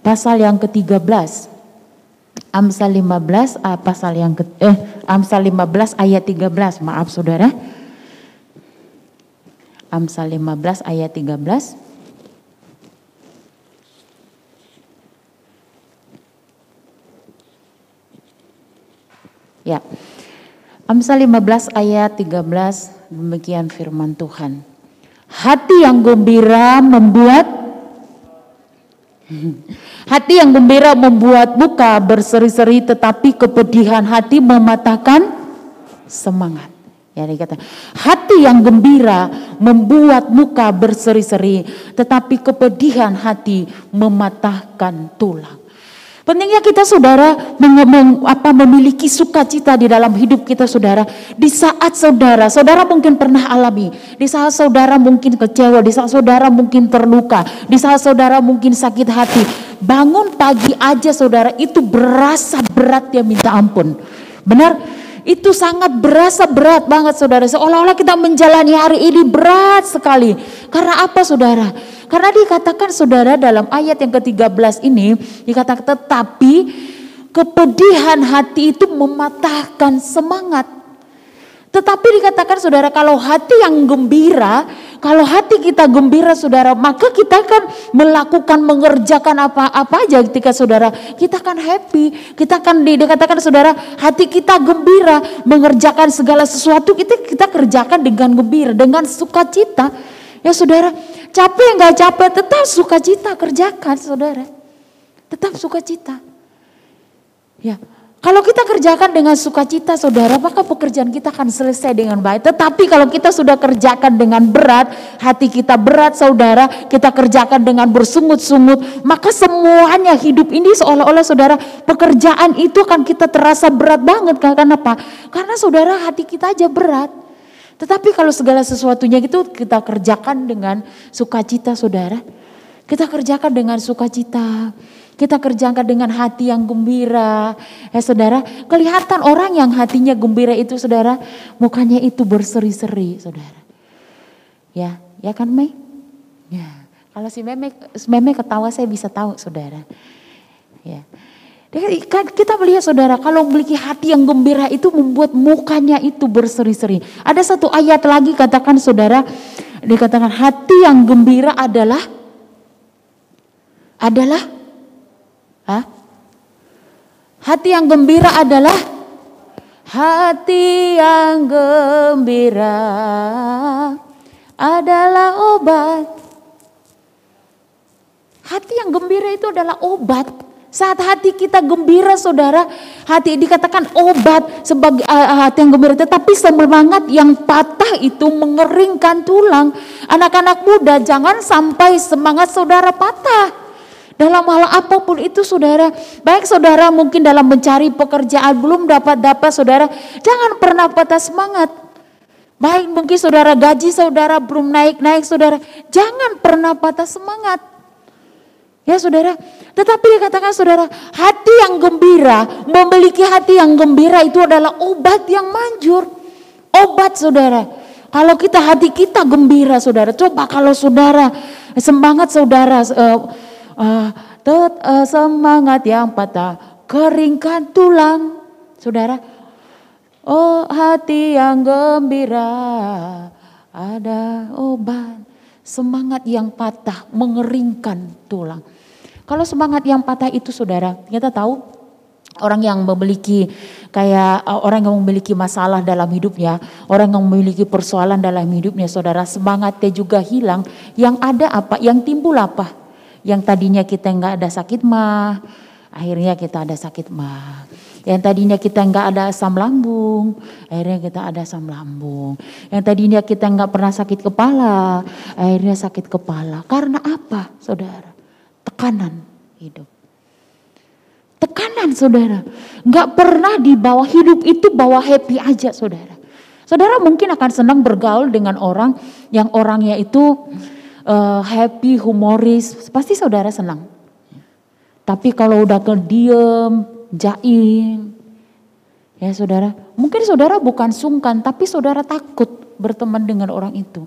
pasal yang ke-13. Amsal 15 Amsal 15 ayat 13, maaf saudara. Amsal 15 ayat 13. Ya. Amsal 15 ayat 13, demikian firman Tuhan. Hati yang gembira membuat muka berseri-seri, tetapi kepedihan hati mematahkan semangat. Ya, dikata, hati yang gembira membuat muka berseri-seri, tetapi kepedihan hati mematahkan tulang. Pentingnya kita saudara memiliki sukacita di dalam hidup kita saudara. Di saat saudara mungkin pernah alami, di saat saudara mungkin kecewa, di saat saudara mungkin terluka, di saat saudara mungkin sakit hati. Bangun pagi aja saudara itu berasa berat ya minta ampun. Benar? Itu sangat berasa berat banget saudara. Seolah-olah kita menjalani hari ini berat sekali. Karena apa saudara? Karena dikatakan saudara dalam ayat yang ke-13 ini, dikatakan tetapi kepedihan hati itu mematahkan semangat. Tetapi dikatakan saudara, kalau hati yang gembira, kalau hati kita gembira saudara, maka kita akan melakukan, mengerjakan apa aja ketika saudara, kita akan happy, kita akan dikatakan saudara, hati kita gembira, mengerjakan segala sesuatu kita kerjakan dengan gembira, dengan sukacita. Ya saudara, capek nggak capek, tetap sukacita kerjakan saudara, tetap sukacita. Ya. Kalau kita kerjakan dengan sukacita saudara, maka pekerjaan kita akan selesai dengan baik. Tetapi kalau kita sudah kerjakan dengan berat, hati kita berat saudara, kita kerjakan dengan bersungut-sungut, maka semuanya hidup ini seolah-olah saudara, pekerjaan itu akan kita terasa berat banget. Karena apa? Karena saudara hati kita aja berat. Tetapi kalau segala sesuatunya itu kita kerjakan dengan sukacita saudara, kita kerjakan dengan sukacita. Kita kerjakan dengan hati yang gembira. Ya saudara, kelihatan orang yang hatinya gembira itu saudara, mukanya itu berseri-seri saudara. Ya kan Mei? Ya, kalau si Meme ketawa saya bisa tahu saudara. Ya. Kita melihat saudara, kalau memiliki hati yang gembira itu membuat mukanya itu berseri-seri. Ada satu ayat lagi katakan saudara, dikatakan hati yang gembira adalah hati yang gembira adalah hati yang gembira adalah obat. Hati yang gembira itu adalah obat. Saat hati kita gembira saudara, hati dikatakan obat sebagai hati yang gembira. Tetapi semangat yang patah itu mengeringkan tulang. Anak-anak muda jangan sampai semangat saudara patah. Dalam hal apapun itu saudara, baik saudara mungkin dalam mencari pekerjaan belum dapat saudara, jangan pernah patah semangat. Baik mungkin saudara gaji saudara belum naik saudara, jangan pernah patah semangat. Ya saudara, tetapi dikatakan saudara, hati yang gembira, memiliki hati yang gembira itu adalah obat yang manjur. Obat saudara, kalau hati kita gembira saudara, coba kalau saudara, semangat saudara, semangat yang patah keringkan tulang saudara. Oh hati yang gembira ada obat. Semangat yang patah mengeringkan tulang. Kalau semangat yang patah itu saudara, kita tahu orang yang memiliki orang yang memiliki masalah dalam hidupnya, orang yang memiliki persoalan dalam hidupnya saudara, semangatnya juga hilang. Yang ada apa? Yang timbul apa? Yang tadinya kita nggak ada sakit mah, akhirnya kita ada sakit mah. Yang tadinya kita nggak ada asam lambung, akhirnya kita ada asam lambung. Yang tadinya kita nggak pernah sakit kepala, akhirnya sakit kepala. Karena apa, saudara? Tekanan hidup. Tekanan, saudara. Nggak pernah dibawa hidup itu bawa happy aja, saudara. Saudara mungkin akan senang bergaul dengan orang yang orangnya itu happy, humoris, pasti saudara senang. Tapi kalau udah diem, jaim, ya saudara, mungkin saudara bukan sungkan, tapi saudara takut berteman dengan orang itu.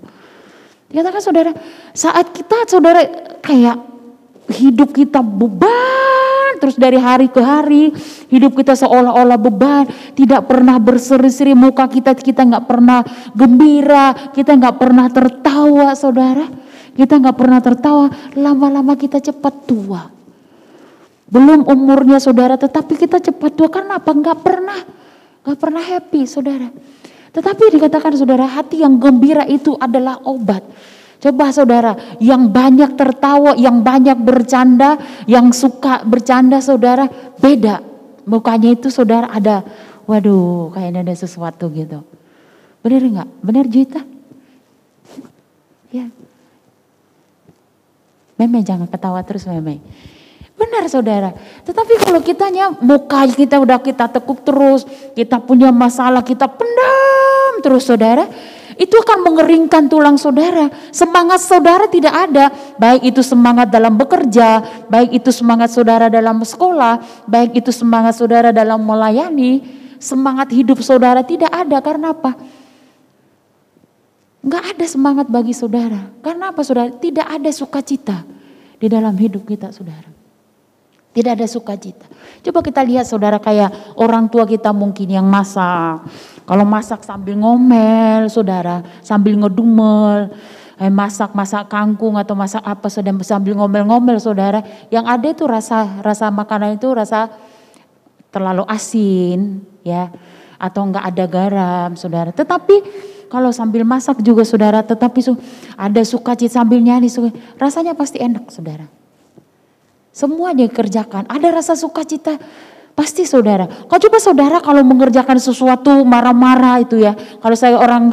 Dikatakan saudara, saat kita saudara kayak hidup kita beban beban terus dari hari ke hari. Hidup kita seolah-olah beban, tidak pernah berseri-seri muka kita nggak pernah gembira, kita nggak pernah tertawa saudara. Kita nggak pernah tertawa, lama-lama kita cepat tua. Belum umurnya saudara, tetapi kita cepat tua. Karena apa? Nggak pernah happy saudara. Tetapi dikatakan saudara, hati yang gembira itu adalah obat. Coba saudara, yang banyak tertawa, yang banyak bercanda, yang suka bercanda saudara, beda. Mukanya itu saudara ada, waduh kayaknya ada sesuatu gitu. Benar nggak? Benar Juita? Ya. Meme jangan ketawa terus Meme. Benar saudara, tetapi kalau kitanya muka kita udah kita tekuk terus, kita punya masalah kita pendam terus saudara, itu akan mengeringkan tulang saudara. Semangat saudara tidak ada, baik itu semangat dalam bekerja, baik itu semangat saudara dalam sekolah, baik itu semangat saudara dalam melayani, semangat hidup saudara tidak ada. Karena apa? Enggak ada semangat bagi saudara. Karena apa saudara? Tidak ada sukacita di dalam hidup kita saudara. Tidak ada sukacita. Coba kita lihat saudara, kayak orang tua kita mungkin yang masak. Kalau masak sambil ngomel saudara, sambil ngedumel. Masak kangkung atau masak apa saudara, sambil ngomel-ngomel saudara. Yang ada itu rasa makanan itu rasa terlalu asin ya. Atau enggak ada garam saudara. Tetapi kalau sambil masak juga saudara, tetapi ada sukacita sambil nyanyi, rasanya pasti enak saudara. Semua dikerjakan, ada rasa sukacita pasti saudara. Kau coba saudara kalau mengerjakan sesuatu marah-marah itu ya. Kalau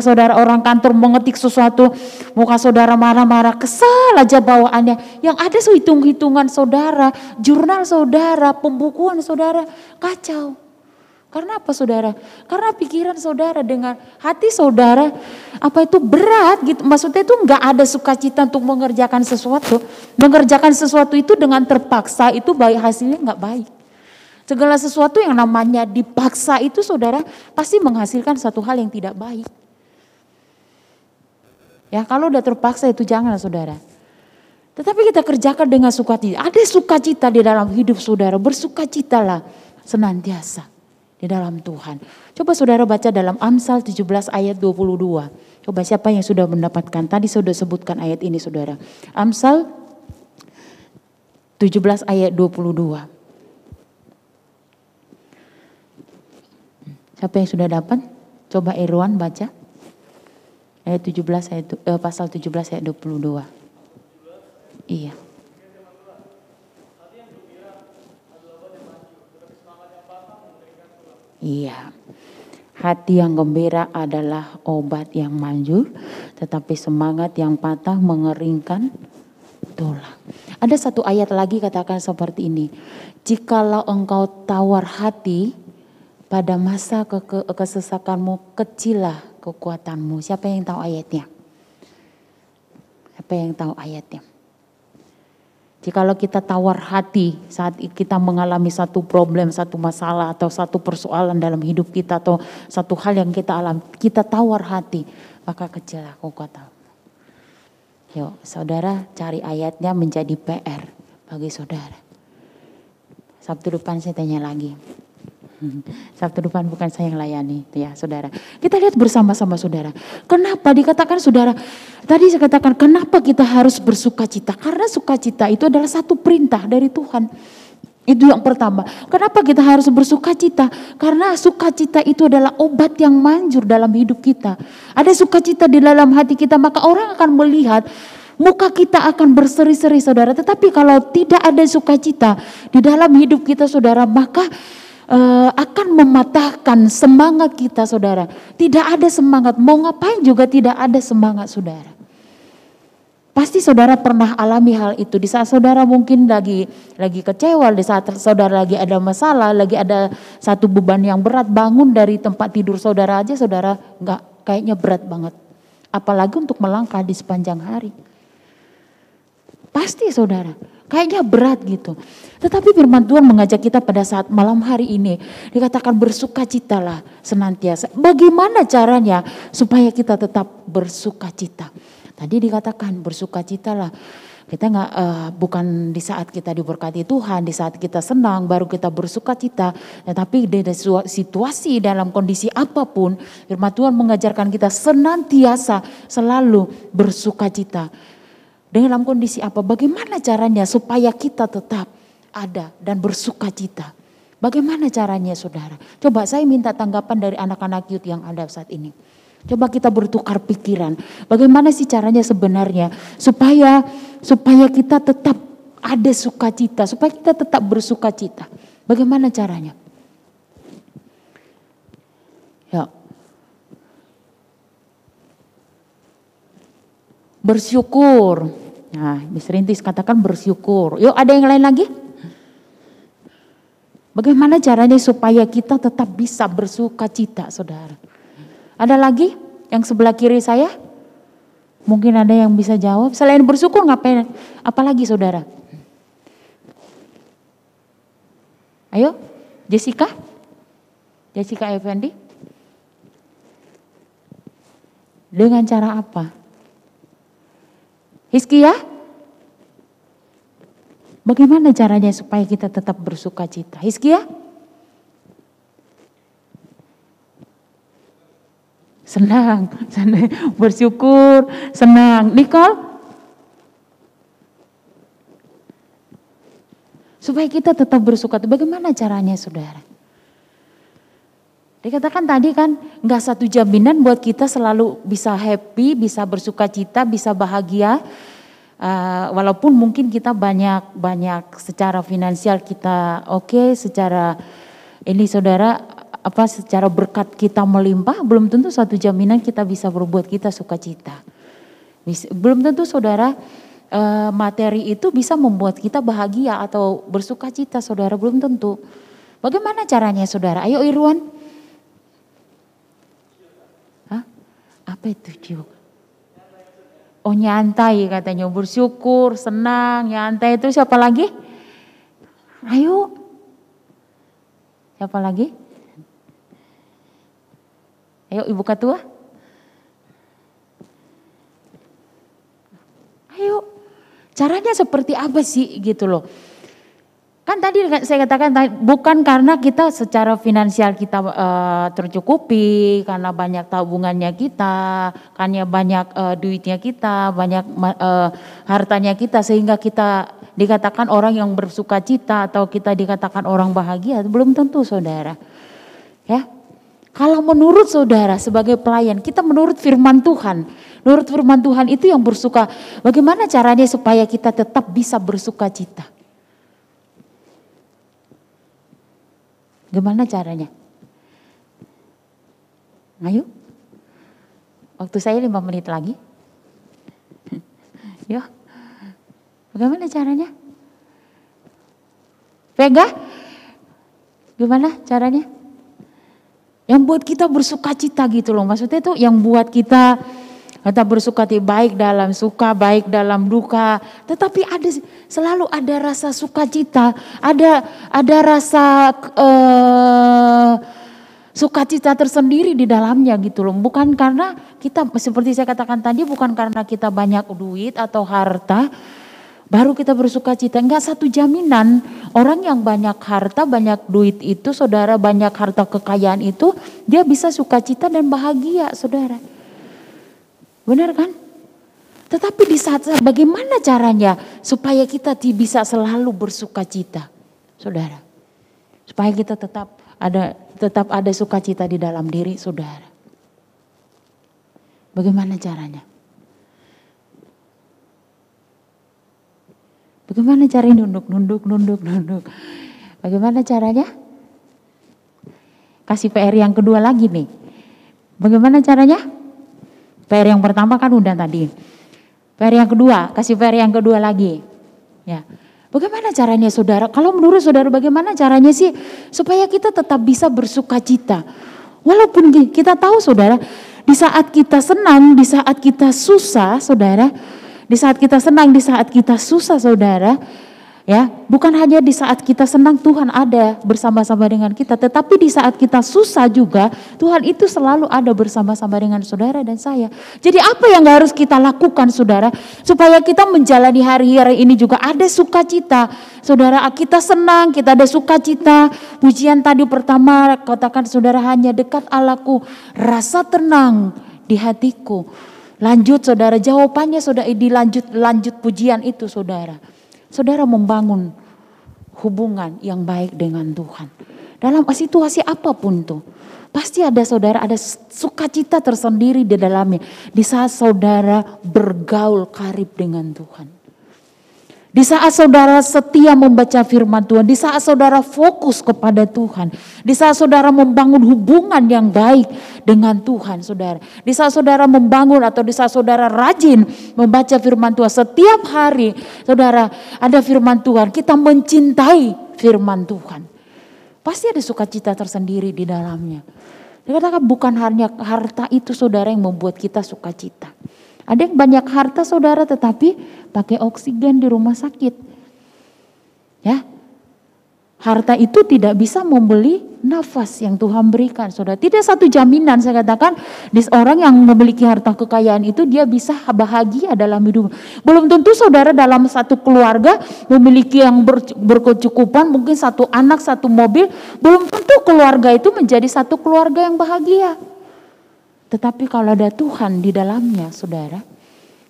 saudara orang kantor mengetik sesuatu, muka saudara marah-marah, kesal aja bawaannya. Yang ada hitung-hitungan saudara, jurnal saudara, pembukuan saudara, kacau. Karena apa saudara? Karena pikiran saudara dengan hati saudara apa itu berat gitu. Maksudnya itu enggak ada sukacita untuk mengerjakan sesuatu. Mengerjakan sesuatu itu dengan terpaksa itu baik, hasilnya enggak baik. Segala sesuatu yang namanya dipaksa itu saudara pasti menghasilkan satu hal yang tidak baik. Ya kalau udah terpaksa itu jangan saudara. Tetapi kita kerjakan dengan sukacita. Ada sukacita di dalam hidup saudara. Bersukacitalah senantiasa di dalam Tuhan. Coba saudara baca dalam Amsal 17 ayat 22. Coba siapa yang sudah mendapatkan? Tadi sudah sebutkan ayat ini saudara. Amsal 17 ayat 22. Siapa yang sudah dapat? Coba Irwan baca. Ayat 17 ayat pasal 17 ayat 22. Iya. Iya, hati yang gembira adalah obat yang manjur, tetapi semangat yang patah mengeringkan tulang. Ada satu ayat lagi katakan seperti ini, jikalau engkau tawar hati pada masa kesesakanmu, kecillah kekuatanmu. Siapa yang tahu ayatnya? Siapa yang tahu ayatnya? Jikalau kita tawar hati saat kita mengalami satu problem, satu masalah atau satu persoalan dalam hidup kita atau satu hal yang kita alami, kita tawar hati, maka kecillah kekuatanmu. Yuk saudara cari ayatnya menjadi PR bagi saudara. Sabtu depan saya tanya lagi. Sabtu depan bukan saya yang layani ya saudara. Kita lihat bersama-sama saudara. Kenapa dikatakan saudara, tadi saya katakan kenapa kita harus bersukacita. Karena sukacita itu adalah satu perintah dari Tuhan. Itu yang pertama. Kenapa kita harus bersukacita? Karena sukacita itu adalah obat yang manjur dalam hidup kita. Ada sukacita di dalam hati kita, maka orang akan melihat muka kita akan berseri-seri saudara. Tetapi kalau tidak ada sukacita di dalam hidup kita saudara, maka akan mematahkan semangat kita saudara. Tidak ada semangat, mau ngapain juga tidak ada semangat saudara. Pasti saudara pernah alami hal itu. Di saat saudara mungkin lagi kecewa, di saat saudara lagi ada masalah, lagi ada satu beban yang berat, bangun dari tempat tidur saudara aja saudara nggak, kayaknya berat banget. Apalagi untuk melangkah di sepanjang hari. Pasti saudara, kayaknya berat gitu. Tetapi firman Tuhan mengajak kita pada saat malam hari ini. Dikatakan bersukacitalah senantiasa. Bagaimana caranya supaya kita tetap bersukacita? Tadi dikatakan bersukacitalah. Kita nggak bukan di saat kita diberkati Tuhan, di saat kita senang baru kita bersuka cita. Tetapi di situasi dalam kondisi apapun, firman Tuhan mengajarkan kita senantiasa selalu bersuka cita. Dalam kondisi apa? Bagaimana caranya supaya kita tetap ada dan bersuka cita? Bagaimana caranya saudara? Coba saya minta tanggapan dari anak-anak youth yang ada saat ini. Coba kita bertukar pikiran. Bagaimana sih caranya sebenarnya supaya kita tetap ada sukacita, supaya kita tetap bersukacita. Bagaimana caranya? Ya. Bersyukur. Nah, Miss Rintis katakan bersyukur. Yuk, ada yang lain lagi? Bagaimana caranya supaya kita tetap bisa bersukacita, saudara? Ada lagi yang sebelah kiri saya? Mungkin ada yang bisa jawab. Selain bersyukur ngapain? Apalagi saudara? Ayo, Jessica Effendi. Dengan cara apa? Hizkia? Bagaimana caranya supaya kita tetap bersuka cita? Hizkia? Senang, bersyukur, senang. Nicole? Supaya kita tetap bersuka cita. Bagaimana caranya saudara? Dikatakan tadi kan gak satu jaminan buat kita selalu bisa happy, bisa bersuka cita, bisa bahagia. Walaupun mungkin kita banyak secara finansial kita oke, secara ini saudara secara berkat kita melimpah, belum tentu satu jaminan kita bisa berbuat kita sukacita. Belum tentu saudara materi itu bisa membuat kita bahagia atau bersukacita saudara, belum tentu. Bagaimana caranya saudara? Ayo Irwan. Hah? Apa itu juga? Oh nyantai katanya, bersyukur, senang, nyantai itu siapa lagi? Ayo. Siapa lagi? Ayo Ibu Ketua. Ayo. Caranya seperti apa sih gitu loh. Kan tadi saya katakan bukan karena kita secara finansial kita tercukupi, karena banyak tabungannya kita, karena banyak duitnya kita, banyak hartanya kita sehingga kita dikatakan orang yang bersukacita atau kita dikatakan orang bahagia, belum tentu saudara. Ya. Kalau menurut saudara sebagai pelayan, kita menurut firman Tuhan. Menurut firman Tuhan itu yang bersuka. Bagaimana caranya supaya kita tetap bisa bersuka cita? Gimana caranya? Ayo. Waktu saya 5 menit lagi. Yuk. Bagaimana caranya? Vega? Gimana caranya? Yang buat kita bersuka cita gitu loh. Maksudnya itu yang buat kita bersuka cita baik dalam suka, baik dalam duka. Tetapi selalu ada rasa sukacita, ada rasa sukacita tersendiri di dalamnya gitu loh. Bukan karena kita seperti saya katakan tadi, bukan karena kita banyak duit atau harta baru kita bersuka cita. Enggak satu jaminan orang yang banyak harta, banyak duit itu saudara, banyak harta kekayaan itu dia bisa sukacita dan bahagia saudara. Benar kan? Tetapi di saat bagaimana caranya supaya kita bisa selalu bersuka cita saudara. Supaya kita tetap ada sukacita di dalam diri saudara. Bagaimana caranya? Bagaimana caranya nunduk. Bagaimana caranya? Kasih PR yang kedua lagi nih. Bagaimana caranya? PR yang pertama kan udah tadi. PR yang kedua, kasih PR yang kedua lagi. Ya. Bagaimana caranya saudara? Kalau menurut saudara bagaimana caranya sih supaya kita tetap bisa bersuka cita? Walaupun kita tahu saudara, di saat kita senang, di saat kita susah saudara, di saat kita senang, di saat kita susah saudara, Ya, bukan hanya di saat kita senang Tuhan ada bersama-sama dengan kita, tetapi di saat kita susah juga Tuhan itu selalu ada bersama-sama dengan saudara dan saya. Jadi apa yang harus kita lakukan saudara supaya kita menjalani hari-hari ini juga ada sukacita. Saudara, kita senang, kita ada sukacita. Pujian tadi pertama katakan saudara, hanya dekat Allahku, rasa tenang di hatiku. Lanjut saudara, jawabannya saudara lanjut pujian itu saudara. Saudara membangun hubungan yang baik dengan Tuhan. Dalam situasi apapun tuh. Pasti ada saudara, ada sukacita tersendiri di dalamnya. Di saat saudara bergaul karib dengan Tuhan. Di saat saudara setia membaca firman Tuhan, di saat saudara fokus kepada Tuhan, di saat saudara membangun hubungan yang baik dengan Tuhan saudara. Di saat saudara membangun atau di saat saudara rajin membaca firman Tuhan setiap hari, saudara ada firman Tuhan, kita mencintai firman Tuhan. Pasti ada sukacita tersendiri di dalamnya. Dikatakan bukan hanya harta itu saudara yang membuat kita sukacita. Ada yang banyak harta saudara tetapi pakai oksigen di rumah sakit. Ya. Harta itu tidak bisa membeli nafas yang Tuhan berikan saudara. Tidak satu jaminan saya katakan orang yang memiliki harta kekayaan itu dia bisa bahagia dalam hidup. Belum tentu saudara dalam satu keluarga memiliki yang berkecukupan, mungkin satu anak, satu mobil. Belum tentu keluarga itu menjadi satu keluarga yang bahagia. Tetapi kalau ada Tuhan di dalamnya saudara,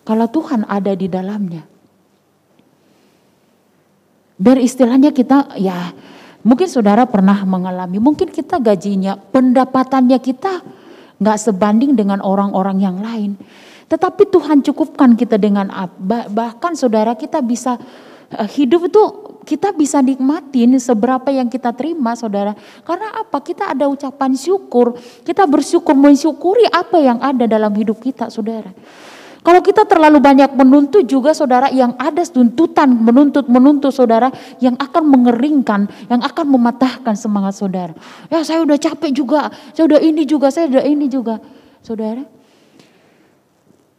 kalau Tuhan ada di dalamnya, biar istilahnya kita ya mungkin saudara pernah mengalami, mungkin kita gajinya, pendapatannya kita gak sebanding dengan orang-orang yang lain. Tetapi Tuhan cukupkan kita dengan bahkan saudara kita bisa hidup itu kita bisa nikmatin seberapa yang kita terima saudara. Karena apa? Kita ada ucapan syukur. Kita bersyukur mensyukuri apa yang ada dalam hidup kita saudara. Kalau kita terlalu banyak menuntut juga saudara, yang ada tuntutan menuntut saudara yang akan mengeringkan, yang akan mematahkan semangat saudara. Ya saya udah capek juga, saya udah ini juga saudara.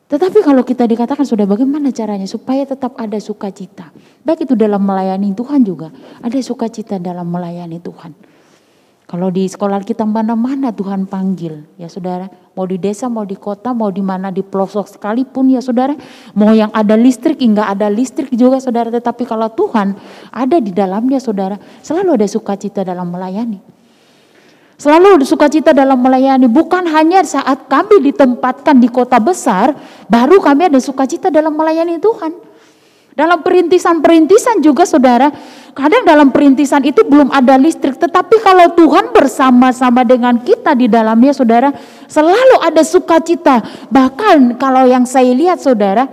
Tetapi kalau kita dikatakan sudah bagaimana caranya supaya tetap ada sukacita. Baik itu dalam melayani Tuhan juga ada sukacita dalam melayani Tuhan. Kalau di sekolah kita mana-mana Tuhan panggil ya saudara. Mau di desa, mau di kota, mau di mana di pelosok sekalipun ya saudara. Mau yang ada listrik, enggak ada listrik juga saudara. Tetapi kalau Tuhan ada di dalamnya saudara, selalu ada sukacita dalam melayani. Selalu ada sukacita dalam melayani. Bukan hanya saat kami ditempatkan di kota besar, baru kami ada sukacita dalam melayani Tuhan. Dalam perintisan-perintisan juga saudara, kadang dalam perintisan itu belum ada listrik. Tetapi kalau Tuhan bersama-sama dengan kita di dalamnya saudara, selalu ada sukacita. Bahkan kalau yang saya lihat saudara,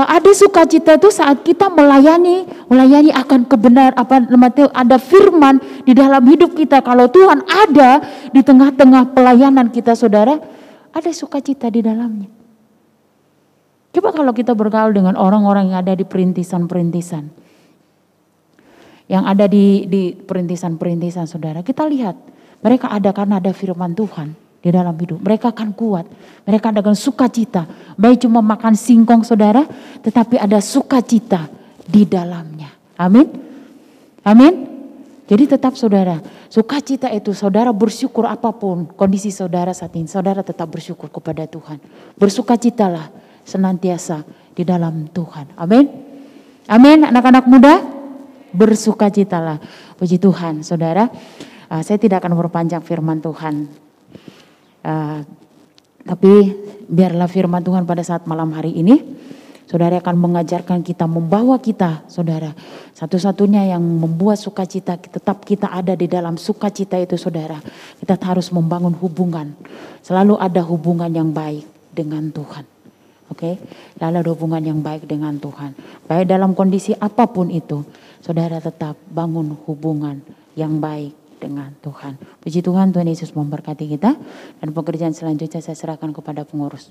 ada sukacita itu saat kita melayani akan kebenaran, ada firman di dalam hidup kita. Kalau Tuhan ada di tengah-tengah pelayanan kita saudara, ada sukacita di dalamnya. Coba kalau kita bergaul dengan orang-orang yang ada di perintisan-perintisan. Yang ada di perintisan-perintisan saudara. Kita lihat mereka ada karena ada firman Tuhan di dalam hidup. Mereka akan kuat. Mereka dengan sukacita. Baik cuma makan singkong saudara. Tetapi ada sukacita di dalamnya. Amin. Amin. Jadi tetap saudara. Sukacita itu saudara bersyukur apapun kondisi saudara saat ini. Saudara tetap bersyukur kepada Tuhan. Bersukacitalah senantiasa di dalam Tuhan. Amin. Amin. Anak-anak muda bersukacitalah. Puji Tuhan saudara. Saya tidak akan memperpanjang firman Tuhan. Tapi biarlah firman Tuhan pada saat malam hari ini. Saudara akan mengajarkan kita, membawa kita saudara. Satu-satunya yang membuat sukacita tetap kita ada di dalam sukacita itu saudara. Kita harus membangun hubungan. Selalu ada hubungan yang baik dengan Tuhan. Oke, lalu ada hubungan yang baik dengan Tuhan. Baik dalam kondisi apapun itu, saudara tetap bangun hubungan yang baik dengan Tuhan. Puji Tuhan, Tuhan Yesus memberkati kita. Dan pekerjaan selanjutnya saya serahkan kepada pengurus.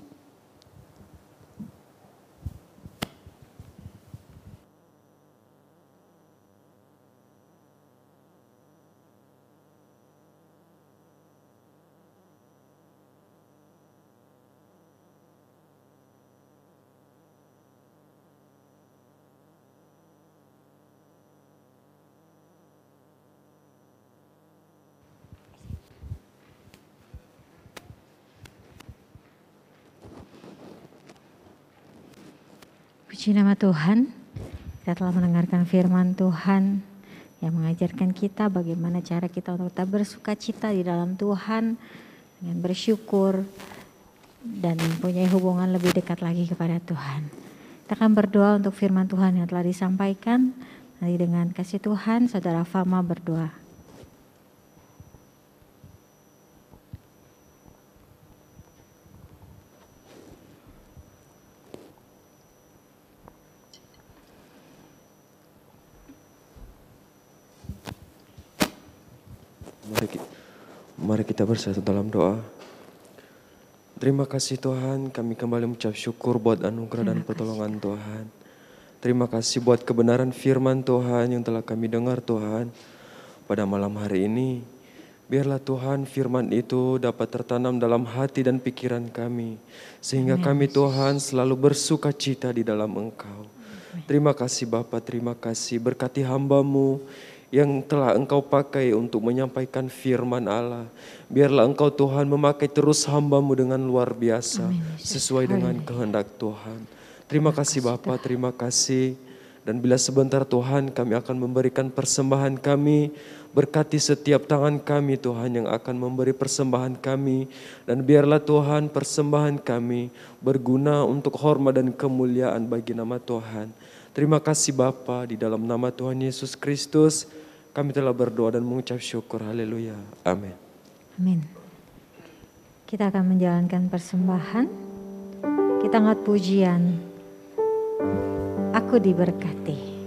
Puji nama Tuhan, kita telah mendengarkan firman Tuhan yang mengajarkan kita bagaimana cara kita untuk tetap bersuka cita di dalam Tuhan dengan bersyukur dan mempunyai hubungan lebih dekat lagi kepada Tuhan. Kita akan berdoa untuk firman Tuhan yang telah disampaikan. Nanti dengan kasih Tuhan, Saudara Fama berdoa. Mari kita bersatu dalam doa. Terima kasih Tuhan, kami kembali mengucap syukur buat anugerah dan pertolongan Tuhan. Terima kasih buat kebenaran firman Tuhan yang telah kami dengar Tuhan pada malam hari ini. Biarlah Tuhan firman itu dapat tertanam dalam hati dan pikiran kami. Sehingga kami Tuhan selalu bersuka cita di dalam Engkau. Terima kasih Bapa, terima kasih berkati hamba-Mu yang telah Engkau pakai untuk menyampaikan firman Allah. Biarlah Engkau Tuhan memakai terus hamba-Mu dengan luar biasa. Sesuai dengan kehendak Tuhan. Terima kasih Bapa, terima kasih. Dan bila sebentar Tuhan kami akan memberikan persembahan kami. Berkati setiap tangan kami Tuhan yang akan memberi persembahan kami. Dan biarlah Tuhan persembahan kami berguna untuk hormat dan kemuliaan bagi nama Tuhan. Terima kasih Bapa, di dalam nama Tuhan Yesus Kristus kami telah berdoa dan mengucap syukur. Haleluya. Amin. Amin. Kita akan menjalankan persembahan. Kita angkat pujian. Aku diberkati.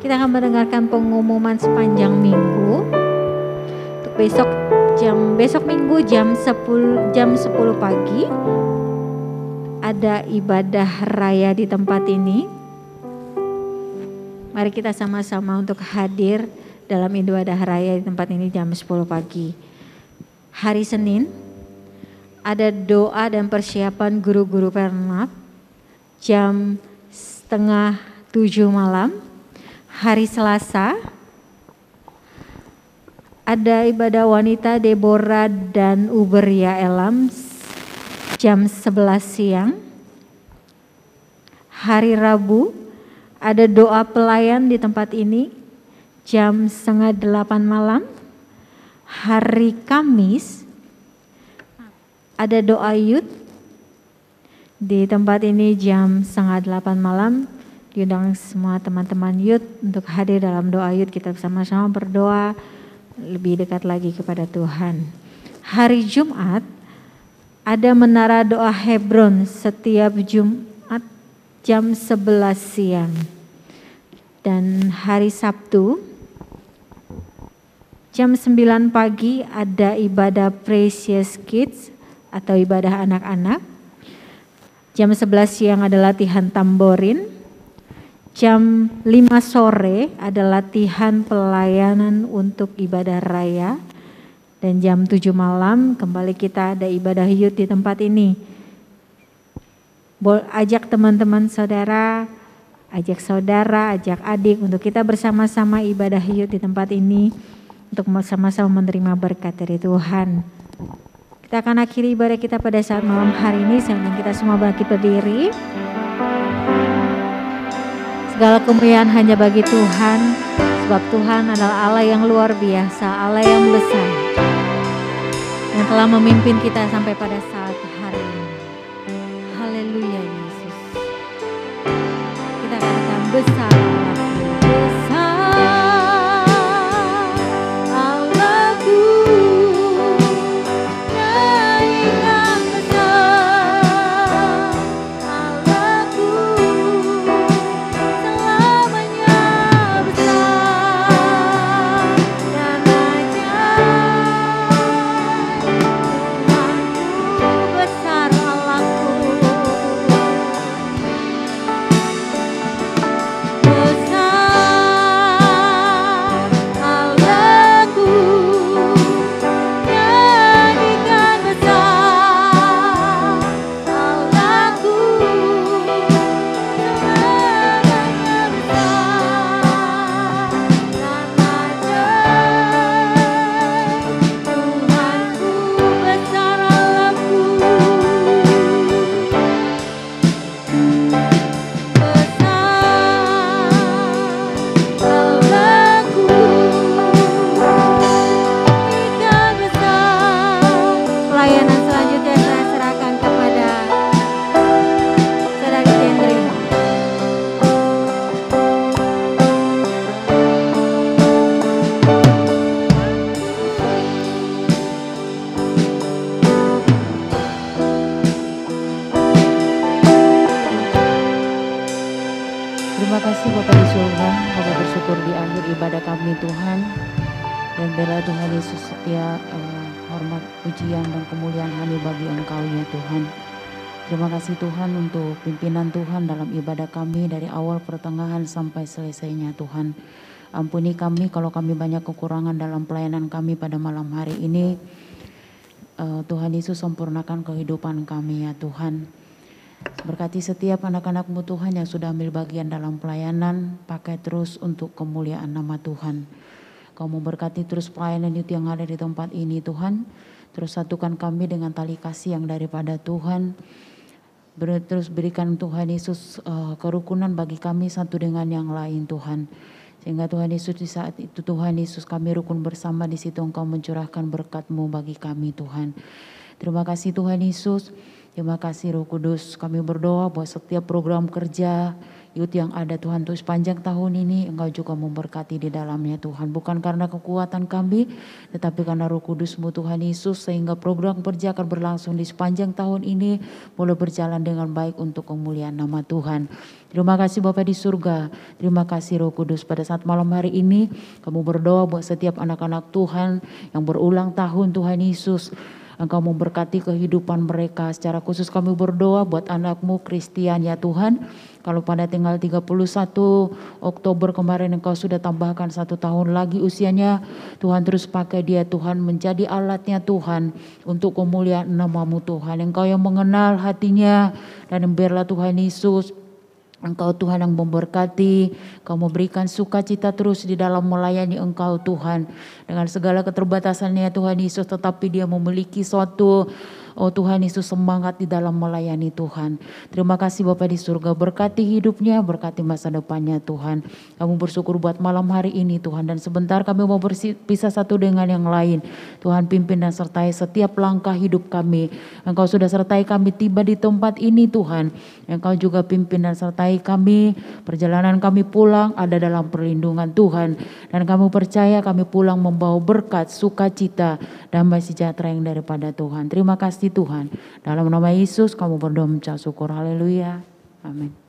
Kita akan mendengarkan pengumuman sepanjang minggu. Untuk besok minggu jam 10 pagi ada ibadah raya di tempat ini. Mari kita sama-sama untuk hadir dalam ibadah raya di tempat ini jam 10 pagi. Hari Senin ada doa dan persiapan guru-guru Pernaf jam 6:30 malam. Hari Selasa ada ibadah wanita Deborah dan Uberia Elam jam 11 siang. Hari Rabu ada doa pelayan di tempat ini jam 7:30 malam. Hari Kamis ada doa youth di tempat ini jam 7:30 malam. Diundang semua teman-teman youth untuk hadir dalam doa youth. Kita bersama-sama berdoa lebih dekat lagi kepada Tuhan. Hari Jumat ada menara doa Hebron setiap Jumat jam 11 siang. Dan hari Sabtu jam 9 pagi ada ibadah Precious Kids atau ibadah anak-anak. Jam 11 siang ada latihan tamborin. Jam 5 sore ada latihan pelayanan untuk ibadah raya. Dan jam 7 malam kembali kita ada ibadah youth di tempat ini. Ajak teman-teman saudara, ajak adik untuk kita bersama-sama ibadah youth di tempat ini. Untuk sama-sama menerima berkat dari Tuhan. Kita akan akhiri ibadah kita pada saat malam hari ini. Sebelum kita semua bangkit berdiri. Segala kemuliaan hanya bagi Tuhan, sebab Tuhan adalah Allah yang luar biasa, Allah yang besar, yang telah memimpin kita sampai pada saat hari ini. Haleluya Yesus. Kita katakan besar Allahku, besar Allahku, nyanyikan besar Allahku. Selamanya besar dan ajaib, Tuhanku besar Allahku. Terima kasih Bapak di surga, Bapak bersyukur di akhir ibadah kami Tuhan. Dan bela Tuhan Yesus setia hormat, pujian dan kemuliaan hanya bagi Engkau ya Tuhan. Terima kasih Tuhan untuk pimpinan Tuhan dalam ibadah kami dari awal pertengahan sampai selesainya Tuhan. Ampuni kami kalau kami banyak kekurangan dalam pelayanan kami pada malam hari ini. Tuhan Yesus sempurnakan kehidupan kami ya Tuhan. Berkati setiap anak-anak-Mu Tuhan yang sudah ambil bagian dalam pelayanan, pakai terus untuk kemuliaan nama Tuhan. Kau memberkati terus pelayanan itu yang ada di tempat ini Tuhan. Terus satukan kami dengan tali kasih yang daripada Tuhan. Terus berikan Tuhan Yesus kerukunan bagi kami satu dengan yang lain Tuhan. Sehingga Tuhan Yesus di saat itu Tuhan Yesus kami rukun bersama di situ Engkau mencurahkan berkat-Mu bagi kami Tuhan. Terima kasih Tuhan Yesus. Terima kasih Roh Kudus, kami berdoa buat setiap program kerja youth yang ada Tuhan tuh sepanjang tahun ini Engkau juga memberkati di dalamnya Tuhan. Bukan karena kekuatan kami tetapi karena Roh Kudus-Mu Tuhan Yesus sehingga program kerja akan berlangsung di sepanjang tahun ini boleh berjalan dengan baik untuk kemuliaan nama Tuhan. Terima kasih Bapa di surga, terima kasih Roh Kudus pada saat malam hari ini kamu berdoa buat setiap anak-anak Tuhan yang berulang tahun Tuhan Yesus. Engkau memberkati kehidupan mereka. Secara khusus kami berdoa buat anak-Mu Christian ya Tuhan. Kalau pada tanggal 31 Oktober kemarin Engkau sudah tambahkan 1 tahun lagi usianya, Tuhan terus pakai dia Tuhan menjadi alatnya Tuhan untuk kemuliaan nama-Mu Tuhan. Engkau yang mengenal hatinya dan biarlah Tuhan Yesus Engkau Tuhan yang memberkati, Engkau memberikan sukacita terus di dalam melayani Engkau Tuhan. Dengan segala keterbatasannya Tuhan Yesus, tetapi dia memiliki suatu Tuhan Yesus semangat di dalam melayani Tuhan. Terima kasih Bapa di surga, berkati hidupnya, berkati masa depannya Tuhan. Kami bersyukur buat malam hari ini Tuhan, dan sebentar kami mau berpisah satu dengan yang lain. Tuhan pimpin dan sertai setiap langkah hidup kami. Engkau sudah sertai kami tiba di tempat ini Tuhan. Engkau juga pimpin dan sertai kami, perjalanan kami pulang ada dalam perlindungan Tuhan. Dan kami percaya kami pulang membawa berkat, sukacita, damai sejahtera yang daripada Tuhan. Terima kasih Tuhan. Dalam nama Yesus kamu berdoa mengucap syukur. Haleluya. Amin.